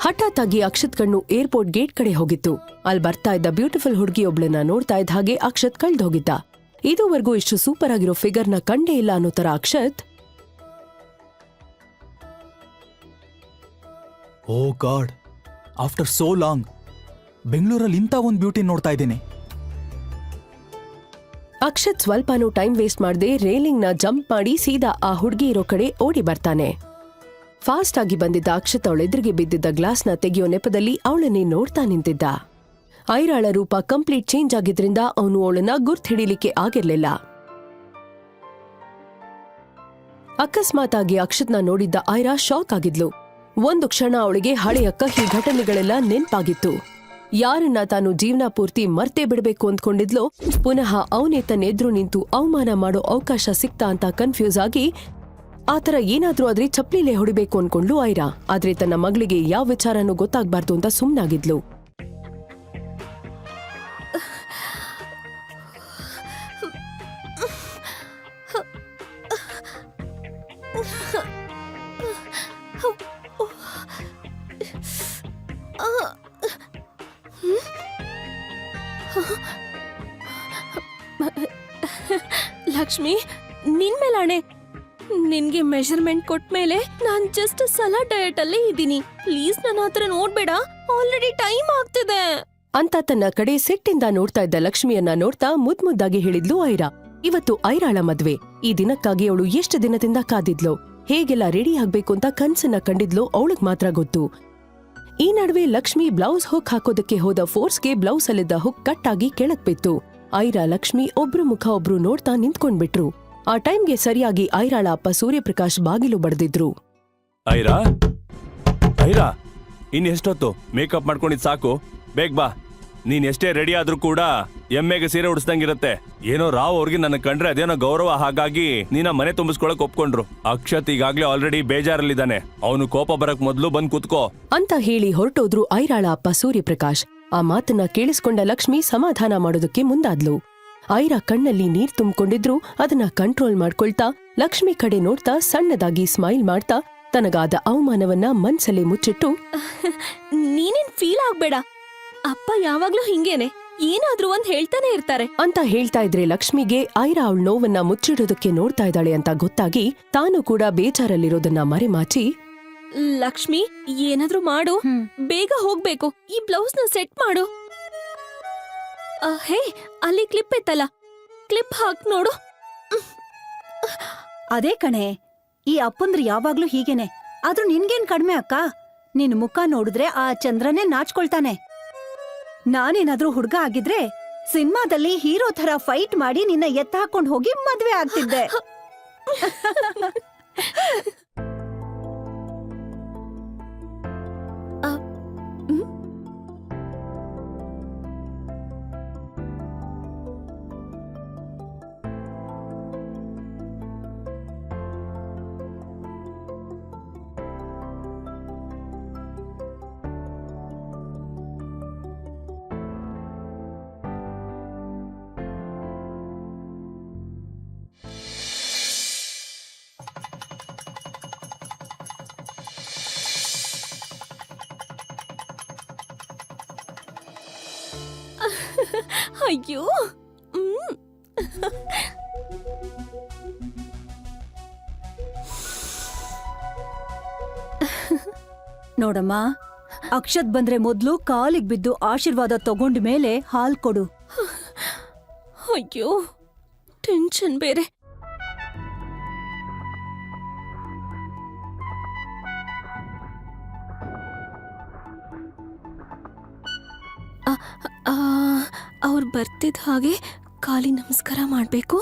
ಹಠಾತ್ ಆಗಿ ಅಕ್ಷತ್ ಕಣ್ಣು ಏರ್ಪೋರ್ಟ್ ಗೇಟ್ ಕಡೆ ಹೋಗಿತ್ತು. ಅಲ್ಲಿ ಬರ್ತಾ ಇದ್ದ ಬ್ಯೂಟಿಫುಲ್ ಹುಡುಗಿಯೊಬ್ಳನ್ನ ನೋಡ್ತಾ ಇದ್ದ ಹಾಗೆ ಅಕ್ಷತ್ ಕಳ್ದ್ ಹೋಗಿದ್ದ. ಇದುವರೆಗೂ ಇಷ್ಟು ಸೂಪರ್ ಆಗಿರೋ ಫಿಗರ್ನ ಕಂಡೇ ಇಲ್ಲ ಅನ್ನೋ ತರ ಅಕ್ಷತ್, ಓ ಗಾಡ್, ಆಫ್ಟರ್ ಸೋ ಲಾಂಗ್ ಬೆಂಗಳೂರಲ್ಲಿ ಇಂಥ ಒಂದು ಬ್ಯೂಟಿ ನೋಡ್ತಾ ಇದ್ದೀನಿ. ಅಕ್ಷತ್ ಸ್ವಲ್ಪನೂ ಟೈಮ್ ವೇಸ್ಟ್ ಮಾಡದೆ ರೇಲಿಂಗ್ ನ ಜಂಪ್ ಮಾಡಿ ಸೀದಾ ಆ ಹುಡುಗಿ ಇರೋ ಕಡೆ ಓಡಿ ಬರ್ತಾನೆ. ಫಾಸ್ಟ್ ಆಗಿ ಬಂದಿದ್ದ ಅಕ್ಷತ್ ಅವಳೆದುರಿಗೆ ಬಿದ್ದಿದ್ದ ಗ್ಲಾಸ್ನ ತೆಗೆಯೋ ನೆಪದಲ್ಲಿ ಅವಳನ್ನೇ ನೋಡ್ತಾ ನಿಂತಿದ್ದ. ಐರಾಳ ರೂಪ ಕಂಪ್ಲೀಟ್ ಚೇಂಜ್ ಆಗಿದ್ರಿಂದ ಅವನು ಅವಳನ್ನ ಗುರ್ತ್ ಹಿಡಿಲಿಕ್ಕೆ ಆಗಿರ್ಲಿಲ್ಲ. ಅಕಸ್ಮಾತ್ ಆಗಿ ಅಕ್ಷತ್ನ ನೋಡಿದ್ದ ಐರಾ ಶಾಕ್ ಆಗಿದ್ಲು. ಒಂದು ಕ್ಷಣ ಅವಳಿಗೆ ಹಳೆಯ ಕಹಿ ಘಟನೆಗಳೆಲ್ಲ ನೆನ್ಪಾಗಿತ್ತು. ಯಾರನ್ನ ತಾನು ಜೀವನ ಪೂರ್ತಿ ಮರ್ತೇ ಬಿಡಬೇಕು ಅಂದ್ಕೊಂಡಿದ್ಲೋ, ಪುನಃ ಅವನೇ ತನ್ನೆದ್ರು ನಿಂತು ಅವಮಾನ ಮಾಡೋ ಅವಕಾಶ ಸಿಕ್ತಾ ಅಂತ ಕನ್ಫ್ಯೂಸ್ ಆಗಿ ಆತರ ಏನಾದ್ರೂ ಆದ್ರೆ ಚಪ್ಲಿಲೇ ಹೊಡಿಬೇಕು ಅನ್ಕೊಂಡ್ಲು ಐರಾ. ಆದ್ರೆ ತನ್ನ ಮಗಳಿಗೆ ಯಾವ ವಿಚಾರನೂ ಗೊತ್ತಾಗ್ಬಾರ್ದು ಅಂತ ಸುಮ್ನಾಗಿದ್ಲು. ಲಕ್ಷ್ಮಿ, ನಿನ್ ಮೇಲಾಣೆ, ನಿನ್ಗೆ ಮೆಷರ್ಮೆಂಟ್ ಕೊಟ್ಮೇಲೆ ನಾನ್ ಜಸ್ಟ್ ಸಲಾಡ್ ಡಯಟ್ ಅಲ್ಲೇ ಇದ್ದೀನಿ. ಪ್ಲೀಸ್ ನನ್ನ ಹತ್ರ ನೋಡ್ಬೇಡ, ಆಲ್ರೆಡಿ ಟೈಮ್ ಆಗ್ತಿದೆ ಅಂತ ತನ್ನ ಕಡೆ ಸಿಟ್ಟಿಂದ ನೋಡ್ತಾ ಇದ್ದ ಲಕ್ಷ್ಮಿಯನ್ನ ನೋಡ್ತಾ ಮುದ್ದಾಗಿ ಹೇಳಿದ್ಲು ಐರಾ. ಇವತ್ತು ಐರಾಳ ಮದ್ವೆ. ಈ ದಿನಕ್ಕಾಗಿ ಅವಳು ಎಷ್ಟು ದಿನದಿಂದ ಕಾದಿದ್ಲು, ಹೇಗೆಲ್ಲ ರೆಡಿ ಆಗ್ಬೇಕು ಅಂತ ಕನ್ಸನ್ನ ಕಂಡಿದ್ಲು ಅವಳಿಗ್ ಮಾತ್ರ ಗೊತ್ತು. ಈ ನಡುವೆ ಲಕ್ಷ್ಮಿ ಬ್ಲೌಸ್ ಹುಕ್ ಹಾಕೋದಕ್ಕೆ ಹೋದ ಫೋರ್ಸ್ಗೆ ಬ್ಲೌಸ್ ಅಲ್ಲಿದ್ದ ಹುಕ್ ಕಟ್ ಆಗಿ ಕೆಳಕ್ ಬಿತ್ತು. ಐರಾ ಲಕ್ಷ್ಮಿ ಒಬ್ರು ಮುಖ ಒಬ್ರು ನೋಡ್ತಾ ನಿಂತ್ಕೊಂಡ್ಬಿಟ್ರು. ಆ ಟೈಮ್ಗೆ ಸರಿಯಾಗಿ ಐರಾಳ ಅಪ್ಪ ಸೂರ್ಯಪ್ರಕಾಶ್ ಬಾಗಿಲು ಬಡ್ದಿದ್ರು. ಐರಾ, ಐರಾ, ಇನ್ನೆಷ್ಟೊತ್ತು? ಮೇಕಪ್ ಮಾಡ್ಕೊಂಡಿದ್ ಸಾಕು, ಬೇಗ ಬಾ. ನೀನ್ ಎಷ್ಟೇ ರೆಡಿ ಆದ್ರೂ ಕೂಡ ಎಮ್ಮೆಗೆ ಸೀರೆ ಉಡಿಸ್ದಂಗಿರತ್ತೆ. ಏನೋ ರಾವ್ ಅವ್ರಿಗೆ ನನ್ನ ಕಂಡ್ರೆ ಅದೇನೋ ಗೌರವ, ಹಾಗಾಗಿ ನೀನ ಮನೆ ತುಂಬಿಸ್ಕೊಳಕ್ ಒಪ್ಕೊಂಡ್ರು. ಅಕ್ಷತ್ ಈಗಾಗ್ಲೇ ಆಲ್ರೆಡಿ ಬೇಜಾರಲ್ಲಿದ್ದಾನೆ, ಅವನು ಕೋಪ ಬರಕ್ ಮೊದ್ಲು ಬಂದ್ ಕುತ್ಕೋ ಅಂತ ಹೇಳಿ ಹೊರಟೋದ್ರು ಐರಾಳ ಅಪ್ಪ ಸೂರ್ಯಪ್ರಕಾಶ್. ಆ ಮಾತನ್ನ ಕೇಳಿಸ್ಕೊಂಡ ಲಕ್ಷ್ಮಿ ಸಮಾಧಾನ ಮಾಡೋದಕ್ಕೆ ಮುಂದಾದ್ಲು. ಐರಾ ಕಣ್ಣಲ್ಲಿ ನೀರ್ ತುಂಬಿಕೊಂಡಿದ್ರು ಅದನ್ನ ಕಂಟ್ರೋಲ್ ಮಾಡ್ಕೊಳ್ತಾ ಲಕ್ಷ್ಮಿ ಕಡೆ ನೋಡ್ತಾ ಸಣ್ಣದಾಗಿ ಸ್ಮೈಲ್ ಮಾಡ್ತಾ ತನಗಾದ ಅವಮಾನವನ್ನ ಮನ್ಸಲ್ಲೇ ಮುಚ್ಚಿಟ್ಟು, ನೀನೇನ್ ಫೀಲ್ ಆಗ್ಬೇಡ, ಅಪ್ಪ ಯಾವಾಗ್ಲೂ ಹಿಂಗೇನೆ, ಏನಾದ್ರೂ ಒಂದ್ ಹೇಳ್ತಾನೆ ಇರ್ತಾರೆ ಅಂತ ಹೇಳ್ತಾ ಇದ್ರೆ ಲಕ್ಷ್ಮಿಗೆ ಐರಾ ಅವಳ ನೋವನ್ನ ಮುಚ್ಚಿಡೋದಕ್ಕೆ ನೋಡ್ತಾ ಇದ್ದಾಳೆ ಅಂತ ಗೊತ್ತಾಗಿ ತಾನು ಕೂಡ ಬೇಜಾರಲ್ಲಿರೋದನ್ನ ಮರೆಮಾಚಿ, ಲಕ್ಷ್ಮಿ ಏನಾದ್ರೂ ಮಾಡು, ಬೇಗ ಹೋಗ್ಬೇಕು, ಈ ಬ್ಲೌಸ್ ನ ಸೆಟ್ ಮಾಡು. ಹೇ, ಅಲ್ಲಿ ಕ್ಲಿಪ್ ಎತ್ತಲ್ಲ, ಕ್ಲಿಪ್ ಹಾಕ್ ನೋಡು. ಅದೇ ಕಣೆ, ಈ ಅಪ್ಪಂದ್ರ ಯಾವಾಗ್ಲೂ ಹೀಗೇನೆ. ಆದ್ರೂ ನಿನ್ಗೇನ್ ಕಡ್ಮೆ ಅಕ್ಕ, ನಿನ್ ಮುಖ ನೋಡಿದ್ರೆ ಆ ಚಂದ್ರನೇ ನಾಚ್ಕೊಳ್ತಾನೆ. ನಾನೇನಾದ್ರೂ ಹುಡ್ಗ ಆಗಿದ್ರೆ ಸಿನಿಮಾದಲ್ಲಿ ಹೀರೋ ತರ ಫೈಟ್ ಮಾಡಿ ನಿನ್ನ ಎತ್ತ ಹಾಕೊಂಡ್ ಹೋಗಿ ಮದ್ವೆ ಆಗ್ತಿದ್ದೆ. ಅಯ್ಯೋ, ನೋಡಮ್ಮ, ಅಕ್ಷತ್ ಬಂದ್ರೆ ಮೊದ್ಲು ಕಾಲಿಗ್ ಬಿದ್ದು ಆಶೀರ್ವಾದ ತಗೊಂಡ ಮೇಲೆ ಹಾಲ್ ಕೊಡು. ಅಯ್ಯೋ, ಟೆನ್ಷನ್ ಬೇರೆ. ಅವ್ರು ಬರ್ತಿದ್ದ ಹಾಗೆ ಕಾಲಿ ನಮಸ್ಕಾರ ಮಾಡ್ಬೇಕು.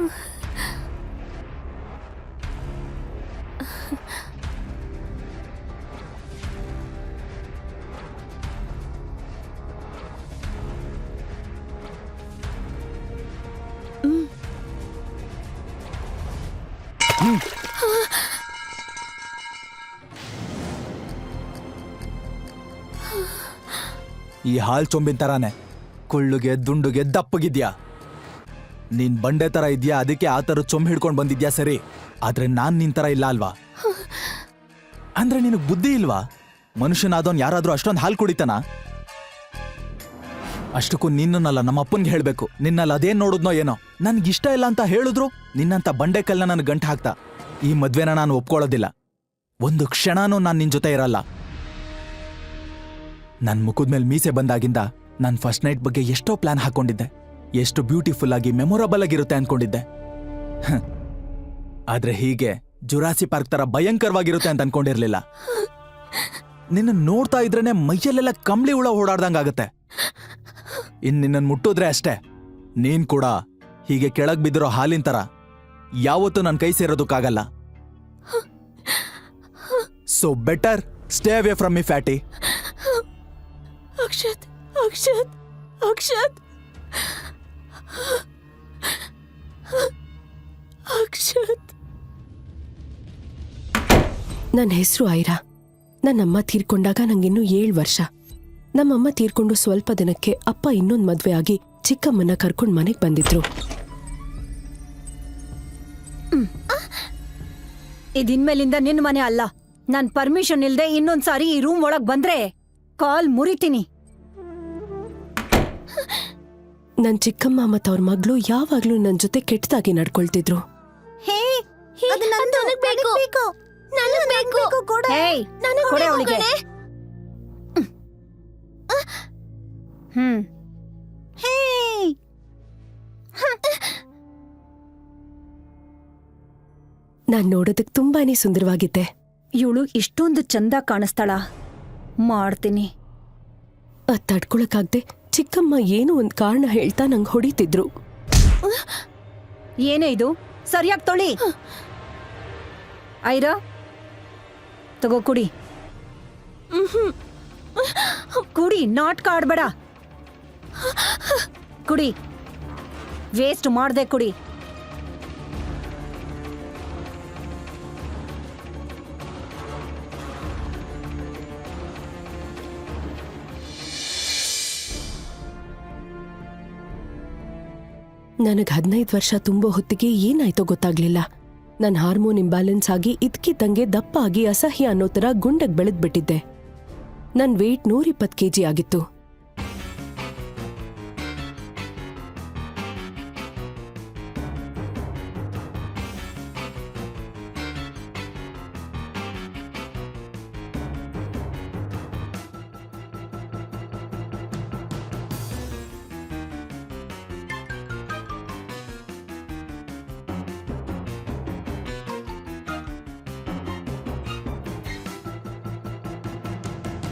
ಈ ಹಾಲ್ ಚೊಂಬಿನ ತರಾನೆ ಕುಳ್ಳುಗೆ ದುಂಡುಗೆ ದಪ್ಪಗಿದ್ಯಾ. ನೀನ್ ಬಂಡೆ ತರ ಇದ್ಯಾ, ಅದಕ್ಕೆ ಆ ಥರ ಚೊಂಬ್ ಹಿಡ್ಕೊಂಡ್ ಬಂದಿದ್ಯಾ ಸರಿ. ಆದ್ರೆ ನಾನ್ ನಿನ್ ತರ ಇಲ್ಲ ಅಲ್ವಾ? ಅಂದ್ರೆ ನಿನಗ್ ಬುದ್ಧಿ ಇಲ್ವಾ? ಮನುಷ್ಯನಾದವನ್ ಯಾರಾದ್ರೂ ಅಷ್ಟೊಂದು ಹಾಲು ಕುಡಿತಾನ? ಅಷ್ಟಕ್ಕೂ ನಿನ್ನಲ್ಲ ನಮ್ಮ ಅಪ್ಪನ್ಗೆ ಹೇಳ್ಬೇಕು. ನಿನ್ನಲ್ಲಿ ಅದೇನ್ ನೋಡುದ್ನೋ ಏನೋ, ನನ್ಗಿಷ್ಟ ಇಲ್ಲ ಅಂತ ಹೇಳಿದ್ರು ನಿನ್ನಂತ ಬಂಡೆಕಲ್ನ ನನ್ ಗಂಟು ಹಾಕ್ತಾ. ಈ ಮದ್ವೆನ ನಾನು ಒಪ್ಕೊಳ್ಳೋದಿಲ್ಲ. ಒಂದು ಕ್ಷಣನೂ ನಾನ್ ನಿನ್ ಜೊತೆ ಇರಲ್ಲ. ನನ್ ಮುಖದ ಮೇಲೆ ಮೀಸೆ ಬಂದಾಗಿಂದ ನಾನ್ ಫಸ್ಟ್ ನೈಟ್ ಬಗ್ಗೆ ಎಷ್ಟೋ ಪ್ಲಾನ್ ಹಾಕೊಂಡಿದ್ದೆ, ಎಷ್ಟು ಬ್ಯೂಟಿಫುಲ್ ಆಗಿ ಮೆಮೊರಬಲ್ ಆಗಿರುತ್ತೆ ಅನ್ಕೊಂಡಿದ್ದೆ. ಆದ್ರೆ ಹೀಗೆ ಜುರಾಸಿ ಪಾರ್ಕ್ ತರ ಭಯಂಕರವಾಗಿರುತ್ತೆ ಅಂತ ಅನ್ಕೊಂಡಿರ್ಲಿಲ್ಲ. ನಿನ್ನ ನೋಡ್ತಾ ಇದ್ರೇನೆ ಮೈಯಲ್ಲೆಲ್ಲ ಕಂಬಳಿ ಹುಳ ಓಡಾಡ್ದಂಗಾಗತ್ತೆ. ನಿನ್ನನ್ ಮುಟ್ಟಿದ್ರೆ ಅಷ್ಟೇ, ನೀನ್ ಕೂಡ ಹೀಗೆ ಕೆಳಗ್ ಬಿದ್ದಿರೋ ಹಾಲಿನ ತರ ಯಾವತ್ತೂ ನನ್ ಕೈ ಸೇರೋದಕ್ಕಾಗಲ್ಲ. So better stay away from me fatty. Akshat Akshat Akshat Akshat. ನನ್ನ ಹೆಸರು ಐರಾ. ನನ್ನಮ್ಮ ತೀರ್ಕೊಂಡಾಗ ನಂಗಿನ್ನೂ 7 ವರ್ಷ. ನಮ್ಮಮ್ಮ ತೀರ್ಕೊಂಡು ಸ್ವಲ್ಪ ದಿನಕ್ಕೆ ಅಪ್ಪ ಇನ್ನೊಂದು ಮದ್ವೆ ಆಗಿ ಚಿಕ್ಕಮ್ಮನ ಕರ್ಕೊಂಡ್ ಮನೆಗ್ ಬಂದಿದ್ರು. ಇದಿನ್ಮೇಲಿಂದ ನಿನ್ ಮನೆ ಅಲ್ಲ. ನಾನ್ ಪರ್ಮಿಷನ್ ಇಲ್ದೆ ಇನ್ನೊಂದ್ಸಾರಿ ಈ ರೂಮ್ ಒಳಗ್ ಬಂದ್ರೆ ಕಾಲ್ ಮುರಿತೀನಿ. ನನ್ ಚಿಕ್ಕಮ್ಮ ಮತ್ತವ್ರ ಮಗಳು ಯಾವಾಗ್ಲೂ ನನ್ ಜೊತೆ ಕೆಟ್ಟದಾಗಿ ನಡ್ಕೊಳ್ತಿದ್ರು. ಕೊಡೆ ಅವಳಿಗೆ. ನಾನ್ ನೋಡೋದಕ್ ತುಂಬಾನೇ ಸುಂದರವಾಗಿದ್ದೆ. ಇವಳು ಇಷ್ಟೊಂದು ಚಂದ ಕಾಣಿಸ್ತಾಳ. ಮಾಡ್ತೀನಿ. ಅದ್ ತಡ್ಕೊಳಕ್ಕಾಗ್ದೆ ಚಿಕ್ಕಮ್ಮ ಏನೋ ಒಂದ್ ಕಾರಣ ಹೇಳ್ತಾ ನಂಗ್ ಹೊಡಿತಿದ್ರು. ಏನೇ ಇದು? ಸರಿಯಾಗಿ ತೊಳಿ. ಐರಾ ತಗೋ ಕುಡಿ. ಕುಡಿ, ನಾಟಕ ಆಡ್ಬೇಡ. ಕುಡಿ, ವೇಸ್ಟ್ ಮಾಡ್ದೆ ಕುಡಿ. ನನಗ್ 15 ವರ್ಷ ತುಂಬೋ ಹೊತ್ತಿಗೆ ಏನಾಯ್ತೋ ಗೊತ್ತಾಗ್ಲಿಲ್ಲ. ನನ್ ಹಾರ್ಮೋನ್ ಇಂಬ್ಯಾಲೆನ್ಸ್ ಆಗಿ ಇದ್ಕಿದ್ದಂಗೆ ದಪ್ಪ ಆಗಿ ಅಸಹ್ಯ ಅನ್ನೋ ತರ ಗುಂಡಗ್ ಬೆಳೆದ್ಬಿಟ್ಟಿದ್ದೆ. ನನ್ ವೇಟ್ 120 kg ಆಗಿತ್ತು.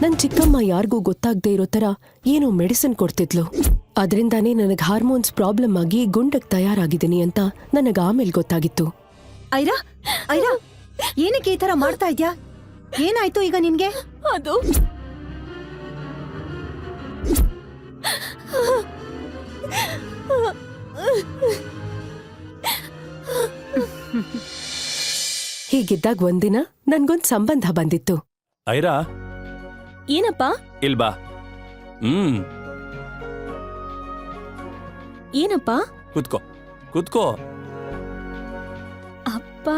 ನನ್ ಚಿಕ್ಕಮ್ಮ ಯಾರಿಗೂ ಗೊತ್ತಾಗ್ದೇ ಇರೋ ತರ ಏನೋ ಮೆಡಿಸಿನ್ ಕೊಡ್ತಿದ್ಲು. ಅದ್ರಿಂದಾನೇ ನನಗ್ ಹಾರ್ಮೋನ್ಸ್ ಪ್ರಾಬ್ಲಮ್ ಆಗಿ ಗುಂಡಕ್ ತಯಾರಾಗಿದ್ದೀನಿ ಅಂತ ನನಗ್ ಆಮೇಲೆ ಗೊತ್ತಾಗಿತ್ತು. ಐರಾ ಐರಾ ಏನಕ್ಕೆ ಈ ತರ ಮಾಡ್ತಾ ಇದ್ಯಾ? ಏನಾಯ್ತು ಈಗ ನಿನ್ಗೆ? ಅದು ಹೀಗಿದ್ದಾಗ ಒಂದಿನ ನನ್ಗೊಂದ್ ಸಂಬಂಧ ಬಂದಿತ್ತು. ಐರಾ, ಏನಪ್ಪ? ಇಲ್ಬಾ. ಏನಪ್ಪ? ಕುತ್ಕೋ ಕುತ್ಕೋ. ಅಪ್ಪ,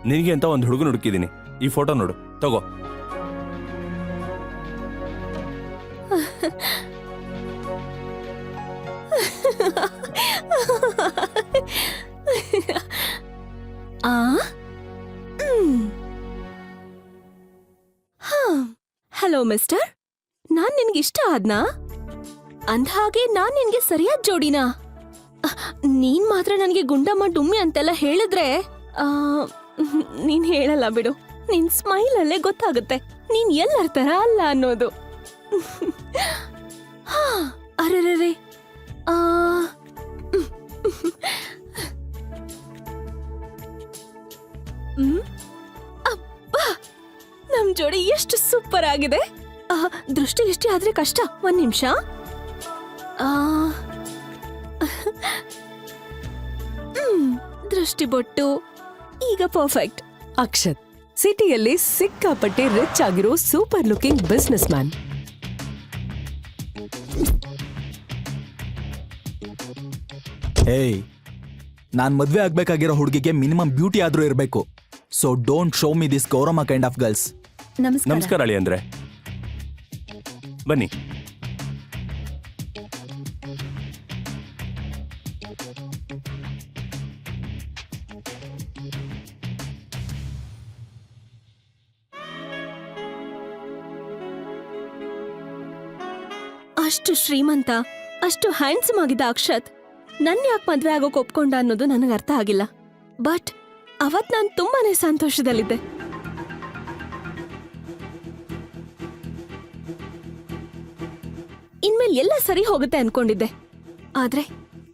ನಿನಗೆ ಅಂತ ಒಂದು ಹುಡುಗನ ಹುಡುಕಿದೀನಿ. ಈ ಫೋಟೋ ನೋಡು, ತಗೋ. ಹಲೋ ಮಿಸ್ಟರ್, ನಾನ್ ನಿನ್ಗೆ ಇಷ್ಟ ಆದ್ನಾ? ಅಂದ್ಹಾಗೆ ನಾನ್ ನಿನ್ಗೆ ಸರಿಯಾದ ಜೋಡಿನಾ? ನೀನ್ ಮಾತ್ರ ನನ್ಗೆ ಗುಂಡಮ್ಮ ಡುಮ್ಮಿ ಅಂತೆಲ್ಲ ಹೇಳಿದ್ರೆ ನೀನ್ ಹೇಳಲ್ಲ ಬಿಡು. ನಿನ್ ಸ್ಮೈಲ್ ಅಲ್ಲೇ ಗೊತ್ತಾಗುತ್ತೆ ನೀನ್ ಎಲ್ಲರ ತರ ಅಲ್ಲ ಅನ್ನೋದು. ಅರೆರೆ, ಅಬ್ಬಾ ನಮ್ ಜೋಡಿ ಎಷ್ಟು ಸೂಪರ್ ಆಗಿದೆ. ದೃಷ್ಟಿ ಆದ್ರೆ ಕಷ್ಟ. ಒಂದ್ ನಿಮಿಷ. ದೃಷ್ಟಿ ಬೊಟ್ಟು ಈಗ ಪರ್ಫೆಕ್ಟ್. ಅಕ್ಷತ್ ಸಿಟಿಯಲ್ಲಿ ಸಿಕ್ಕಾಪಟ್ಟೆ ರಿಚ್ ಆಗಿರೋ ಸೂಪರ್ ಲುಕಿಂಗ್ ಬಿಸ್ನೆಸ್ ಮ್ಯಾನ್. ಏಯ್, ನಾನ್ ಮದ್ವೆ ಆಗ್ಬೇಕಾಗಿರೋ ಹುಡುಗಿಗೆ ಮಿನಿಮಮ್ ಬ್ಯೂಟಿ ಆದ್ರೂ ಇರಬೇಕು. So don't show me this Gauramma kind of girls. ನಮಸ್ಕಾರ ಅಳಿ ಅಂದ್ರೆ. ಬನ್ನಿ. ಅಷ್ಟು ಶ್ರೀಮಂತ, ಅಷ್ಟು ಹ್ಯಾಂಡ್ಸಮ್ ಆಗಿದ್ದ ಅಕ್ಷತ್ ನನ್ ಯಾಕೆ ಮದ್ವೆ ಆಗೋಕ್ ಒಪ್ಕೊಂಡ ಅನ್ನೋದು ನನಗೆ ಅರ್ಥ ಆಗಿಲ್ಲ. ಬಟ್ ಅವತ್ ನಾನು ತುಂಬಾನೇ ಸಂತೋಷದಲ್ಲಿದ್ದೆ. ಇನ್ಮೇಲೆ ಎಲ್ಲ ಸರಿ ಹೋಗುತ್ತೆ ಅನ್ಕೊಂಡಿದ್ದೆ. ಆದ್ರೆ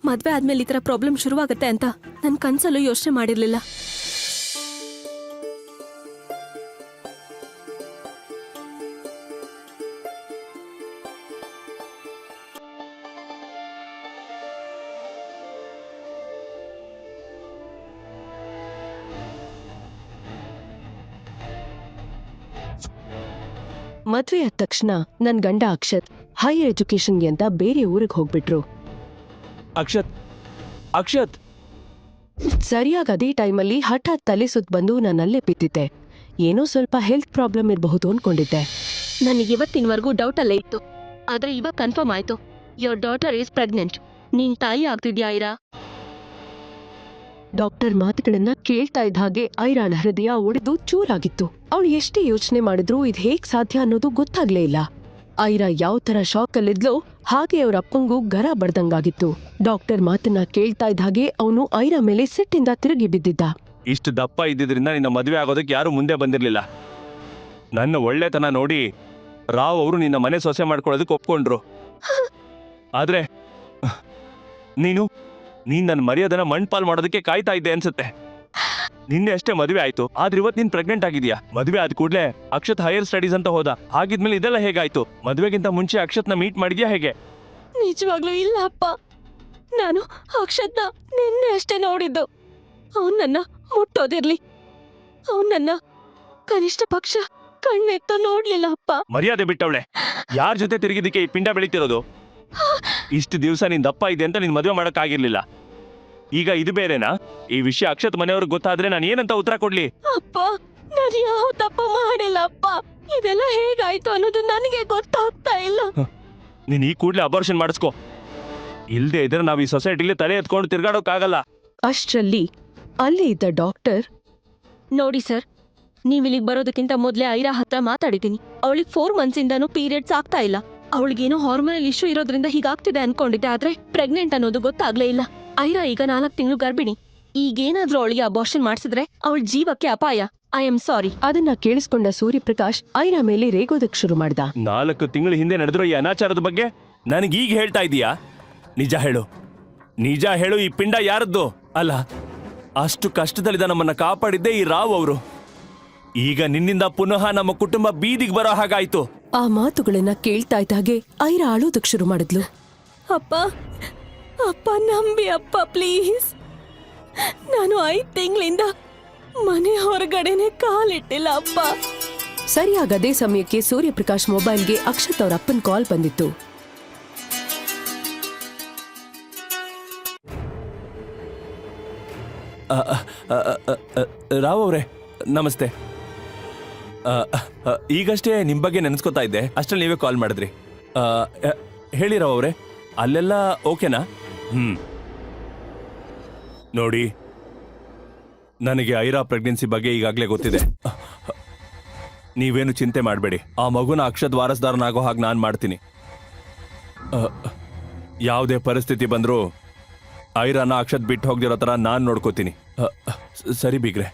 ಮದ್ವೆ ಆದ್ಮೇಲೆ ಈ ತರ ಪ್ರಾಬ್ಲಮ್ ಶುರುವಾಗತ್ತೆ ಅಂತ ನನ್ ಕನ್ಸಲ್ಲೂ ಯೋಚನೆ ಮಾಡಿರ್ಲಿಲ್ಲ. ಮದ್ವೆ ಆದ ತಕ್ಷಣ ನನ್ ಗಂಡ ಅಕ್ಷತ್ ಹೈಯರ್ ಎಜುಕೇಶನ್ಗೆ ಅಂತ ಬೇರೆ ಊರಿಗೆ ಹೋಗ್ಬಿಟ್ರು. ಅಕ್ಷತ್ ಸರಿಯಾಗಿ ಅದೇ ಟೈಮಲ್ಲಿ ಹಠಾತ್ ತಲೆ ಸುತ್ತ ಬಂದು ನಾನಲ್ಲೇ ಬಿದ್ದಿದ್ದೆ. ಏನೋ ಸ್ವಲ್ಪ ಹೆಲ್ತ್ ಪ್ರಾಬ್ಲಮ್ ಇರಬಹುದು ಅನ್ಕೊಂಡಿದ್ದೆ. ನನಗೆ ಇವತ್ತಿನವರೆಗೂ ಡೌಟ್ ಅಲ್ಲೇ ಇತ್ತು. ಆದ್ರೆ ಇವಾಗ ಕನ್ಫರ್ಮ್ ಆಯ್ತು. Your daughter is pregnant. ನೀನ್ ತಾಯಿ ಆಗ್ತಿದ್ಯಾ ಐರಾ? ಡಾಕ್ಟರ್ ಮಾತುಗಳನ್ನ ಕೇಳ್ತಾ ಇದ್ದ ಹಾಗೆ ಐರಾಳ ಹೃದಯ ಒಡೆದು ಚೂರಾಗಿತ್ತು. ಅವಳು ಎಷ್ಟೇ ಯೋಚನೆ ಮಾಡಿದ್ರೂ ಇದ್ ಹೇಗ್ ಸಾಧ್ಯ ಅನ್ನೋದು ಗೊತ್ತಾಗ್ಲೇ ಇಲ್ಲ. ಐರಾ ಯಾವ ತರ ಶಾಕ್ ಅಲ್ಲಿದ್ಲೋ ಹಾಗೆ ಅವ್ರ ಅಪ್ಪಂಗೂ ಗರ ಬಡ್ದಂಗಾಗಿತ್ತು. ಡಾಕ್ಟರ್ ಮಾತನ್ನ ಕೇಳ್ತಾ ಇದ್ದ ಹಾಗೆ ಅವನು ಐರಾ ಮೇಲೆ ಸಿಟ್ಟಿಂದ ತಿರುಗಿ ಬಿದ್ದಿದ್ದ. ಇಷ್ಟು ದಪ್ಪ ಇದ್ದಿದ್ರಿಂದ ನಿನ್ನ ಮದುವೆ ಆಗೋದಕ್ಕೆ ಯಾರು ಮುಂದೆ ಬಂದಿರ್ಲಿಲ್ಲ. ನನ್ನ ಒಳ್ಳೆತನ ನೋಡಿ ರಾವ್ ಅವರು ನಿನ್ನ ಮನೆ ಸೊಸೆ ಮಾಡ್ಕೊಳ್ಳೋದಕ್ಕೆ ಒಪ್ಕೊಂಡ್ರು. ಆದ್ರೆ ನೀನ್ ನನ್ನ ಮರ್ಯಾದನ ಮಣ್ಪಾಲ್ ಮಾಡೋದಕ್ಕೆ ಕಾಯ್ತಾ ಇದ್ದೆ ಅನ್ಸುತ್ತೆ. ನಿನ್ನೆ ಅಷ್ಟೇ ಮದುವೆ ಆಯ್ತು, ಆದ್ರೆ ಇವತ್ತು ನೀನ್ ಪ್ರೆಗ್ನೆಂಟ್ ಆಗಿದ್ಯಾ. ಮದುವೆ ಆದ ಕೂಡ್ಲೆ ಅಕ್ಷತ್ ಹೈಯರ್ ಸ್ಟಡೀಸ್ ಅಂತ ಹೋದ. ಹಾಗಿದ್ಮೇಲೆ ಇದೆಲ್ಲ ಹೇಗಾಯ್ತು? ಮದುವೆಗಿಂತ ಮುಂಚೆ ಅಕ್ಷತ್ನ ಮೀಟ್ ಮಾಡಿದ್ಯಾ ಹೇಗೆ? ನಿಜವಾಗ್ಲೂ ಇಲ್ಲ ಅಪ್ಪ. ನಾನು ಅಕ್ಷತ್ನ ನಿನ್ನೆ ಅಷ್ಟೇ ನೋಡಿದ್ದು. ಅವನ್ ನನ್ನ ಮುಟ್ಟೋದಿರ್ಲಿ, ಅವನ್ ನನ್ನ ಕನಿಷ್ಠ ಪಕ್ಷ ಕಣ್ಣೆತ್ತು ನೋಡ್ಲಿಲ್ಲ ಅಪ್ಪ. ಮರ್ಯಾದೆ ಬಿಟ್ಟವಳೆ. ಯಾರ ಜೊತೆ ತಿರುಗಿದಕ್ಕೆ ಈ ಪಿಂಡ ಬೆಳೀತಿರೋದು? ಇಷ್ಟು ದಿವಸ ನೀನ್ ದಪ್ಪ ಇದೆ ಅಂತ ನೀನ್ ಮದುವೆ ಮಾಡಕ್ ಆಗಿರ್ಲಿಲ್ಲ. ಈಗ ಇದು ಬೇರೆನಾ? ಈ ವಿಷಯ ಅಕ್ಷತ್ ಮನೆಯವ್ರಿಗೆ ಗೊತ್ತಾದ್ರೆ ನಾನು ಏನಂತ ಉತ್ತರ ಕೊಡ್ಲಿ? ಅಪ್ಪ, ನಾನು ಯಾವ ತಪ್ಪ ಮಾಡಿಲ್ಲ ಅಪ್ಪ. ಇದೆಲ್ಲ ಹೇಗಾಯ್ತು ಅನ್ನೋದು ನನಗೆ ಗೊತ್ತಾಗ್ತಾ ಇಲ್ಲ. ನೀನ್ ಈ ಕೂಡ್ಲೆ ಅಬಾರ್ಷನ್ ಮಾಡಿಸ್ಕೋ. ಇಲ್ದೇ ಇದ್ರೆ ನಾವ್ ಈ ಸೊಸೈಟಿಲಿ ತಲೆ ಎತ್ಕೊಂಡು ತಿರ್ಗಾಡೋಕ್ಕಾಗಲ್ಲ. ಅಷ್ಟರಲ್ಲಿ ಅಲ್ಲೇ ಇದ್ದ ಡಾಕ್ಟರ್, ನೋಡಿ ಸರ್, ನೀವ್ ಇಲ್ಲಿಗೆ ಬರೋದಕ್ಕಿಂತ ಮೊದ್ಲೇ ಐರಾ ಹತ್ರ ಮಾತಾಡಿದ್ದೀನಿ. ಅವಳಿಗೆ 4 months ಇಂದಾನು ಪೀರಿಯಡ್ಸ್ ಆಗ್ತಾ ಇಲ್ಲ. ಅವಳಿಗೇನೋ ಹಾರ್ಮೋನಲ್ ಇಶ್ಯೂ ಇರೋದ್ರಿಂದ ಹೀಗಾಗ್ತಿದೆ ಅನ್ಕೊಂಡಿದ್ದೆ. ಆದ್ರೆ ಪ್ರೆಗ್ನೆಂಟ್ ಅನ್ನೋದು ಗೊತ್ತಾಗ್ಲೇ ಇಲ್ಲ. ಐರಾ ಈಗ 4 ತಿಂಗಳು ಗರ್ಭಿಣಿ. ಈಗೇನಾದ್ರೂ ಅವಳಿಗೆ ಅಬಾರ್ಷನ್ ಮಾಡಿಸಿದ್ರೆ ಅವಳ ಜೀವಕ್ಕೆ ಅಪಾಯ. I am sorry. ಅದನ್ನ ಕೇಳಿಸ್ಕೊಂಡ ಸೂರ್ಯಪ್ರಕಾಶ್ ಐರಾ ಮೇಲೆ ರೇಗೋದಕ್ ಶುರು ಮಾಡ್ದ. 4 ತಿಂಗಳ ಹಿಂದೆ ನಡೆದಿರೋ ಈ ಅನಾಚಾರದ ಬಗ್ಗೆ ನನಗೀಗ ಹೇಳ್ತಾ ಇದೀಯಾ? ನಿಜ ಹೇಳು, ನಿಜ ಹೇಳು. ಈ ಪಿಂಡ ಯಾರದ್ದು? ಅಲ್ಲ, ಅಷ್ಟು ಕಷ್ಟದಲ್ಲಿದ್ದ ನಮ್ಮನ್ನ ಕಾಪಾಡಿದ್ದೆ ಈ ರಾವ್ ಅವರು. ಈಗ ನಿನ್ನಿಂದ ಪುನಃ ನಮ್ಮ ಕುಟುಂಬ ಬೀದಿಗೆ ಬರೋ ಹಾಗಾಯ್ತು. ಆ ಮಾತುಗಳನ್ನ ಕೇಳ್ತಾ ಇದ್ದ ಹಾಗೆ ಐರಾ ಅಳೋದಕ್ ಶುರು ಮಾಡಿದ್ಲು. ಅಪ್ಪ, ಅಪ್ಪ ನಂಬಿ ಅಪ್ಪ ಪ್ಲೀಸ್. ನಾನು 5 ತಿಂಗಳಿಂದ ಮನೆ ಹೊರಗಡೆನೆ ಕಾಲಿಟ್ಟಿಲ್ಲ ಅಪ್ಪ. ಸರಿಯಾಗಿ ಅದೇ ಸಮಯಕ್ಕೆ ಸೂರ್ಯಪ್ರಕಾಶ್ ಮೊಬೈಲ್ಗೆ ಅಕ್ಷತ್ ಅವ್ರ ಅಪ್ಪನ್ ಕಾಲ್ ಬಂದಿತ್ತು. ರಾವ್ ಅವರೇ ನಮಸ್ತೆ. ಈಗಷ್ಟೇ ನಿಮ್ ಬಗ್ಗೆ ನೆನೆಸ್ಕೊತಾ ಇದ್ದೆ, ಅಷ್ಟ್ರಲ್ಲಿ ನೀವೇ ಕಾಲ್ ಮಾಡಿದ್ರಿ. ಹೇಳಿ ರಾವ್ ಅವರೇ, ಅಲ್ಲೆಲ್ಲ ಓಕೆನಾ? ನೋಡಿ, ನನಗೆ ಐರಾ ಪ್ರೆಗ್ನೆನ್ಸಿ ಬಗ್ಗೆ ಈಗಾಗಲೇ ಗೊತ್ತಿದೆ. ನೀವೇನು ಚಿಂತೆ ಮಾಡಬೇಡಿ. ಆ ಮಗುನ ಅಕ್ಷತ್ ವಾರಸ್ದಾರನಾಗೋ ಹಾಗೆ ನಾನು ಮಾಡ್ತೀನಿ. ಯಾವುದೇ ಪರಿಸ್ಥಿತಿ ಬಂದರೂ ಐರಾನ ಅಕ್ಷತ್ ಬಿಟ್ಟು ಹೋಗ್ದಿರೋ ಥರ ನಾನು ನೋಡ್ಕೋತೀನಿ. ಸರಿ ಬೀಗ್ರೆ.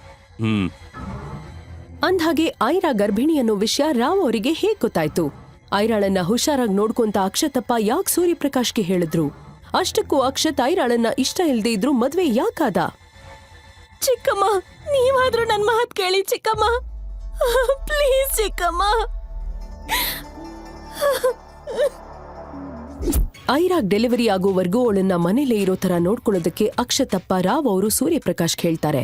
ಅಂದ್ಹಾಗೆ ಐರಾ ಗರ್ಭಿಣಿ ಅನ್ನೋ ವಿಷಯ ರಾವ್ ಅವರಿಗೆ ಹೇಗ್ ಗೊತ್ತಾಯ್ತು? ಐರಾಳನ್ನ ಹುಷಾರಾಗಿ ನೋಡ್ಕೊಂತ ಅಕ್ಷತಪ್ಪ ಯಾಕೆ ಸೂರ್ಯಪ್ರಕಾಶ್ಗೆ ಹೇಳಿದ್ರು? ಅಷ್ಟಕ್ಕೂ ಅಕ್ಷತ್ ಐರಾಳನ್ನ ಇಷ್ಟ ಇಲ್ದೇ ಇದ್ರು ಮದ್ವೆ ಯಾಕಾದ? ಚಿಕ್ಕಮ್ಮ, ನೀವಾದ್ರೂ ನನ್ ಮಾತ್ ಕೇಳಿ ಚಿಕ್ಕಮ್ಮ, ಪ್ಲೀಸ್ ಚಿಕ್ಕಮ್ಮ. ಐರಾಗ್ ಡೆಲಿವರಿ ಆಗೋವರೆಗೂ ಅವಳನ್ನ ಮನೇಲೇ ಇರೋ ತರ ನೋಡ್ಕೊಳ್ಳೋದಕ್ಕೆ ಅಕ್ಷತಪ್ಪ ರಾವ್ ಅವರು ಸೂರ್ಯಪ್ರಕಾಶ್ ಹೇಳ್ತಾರೆ.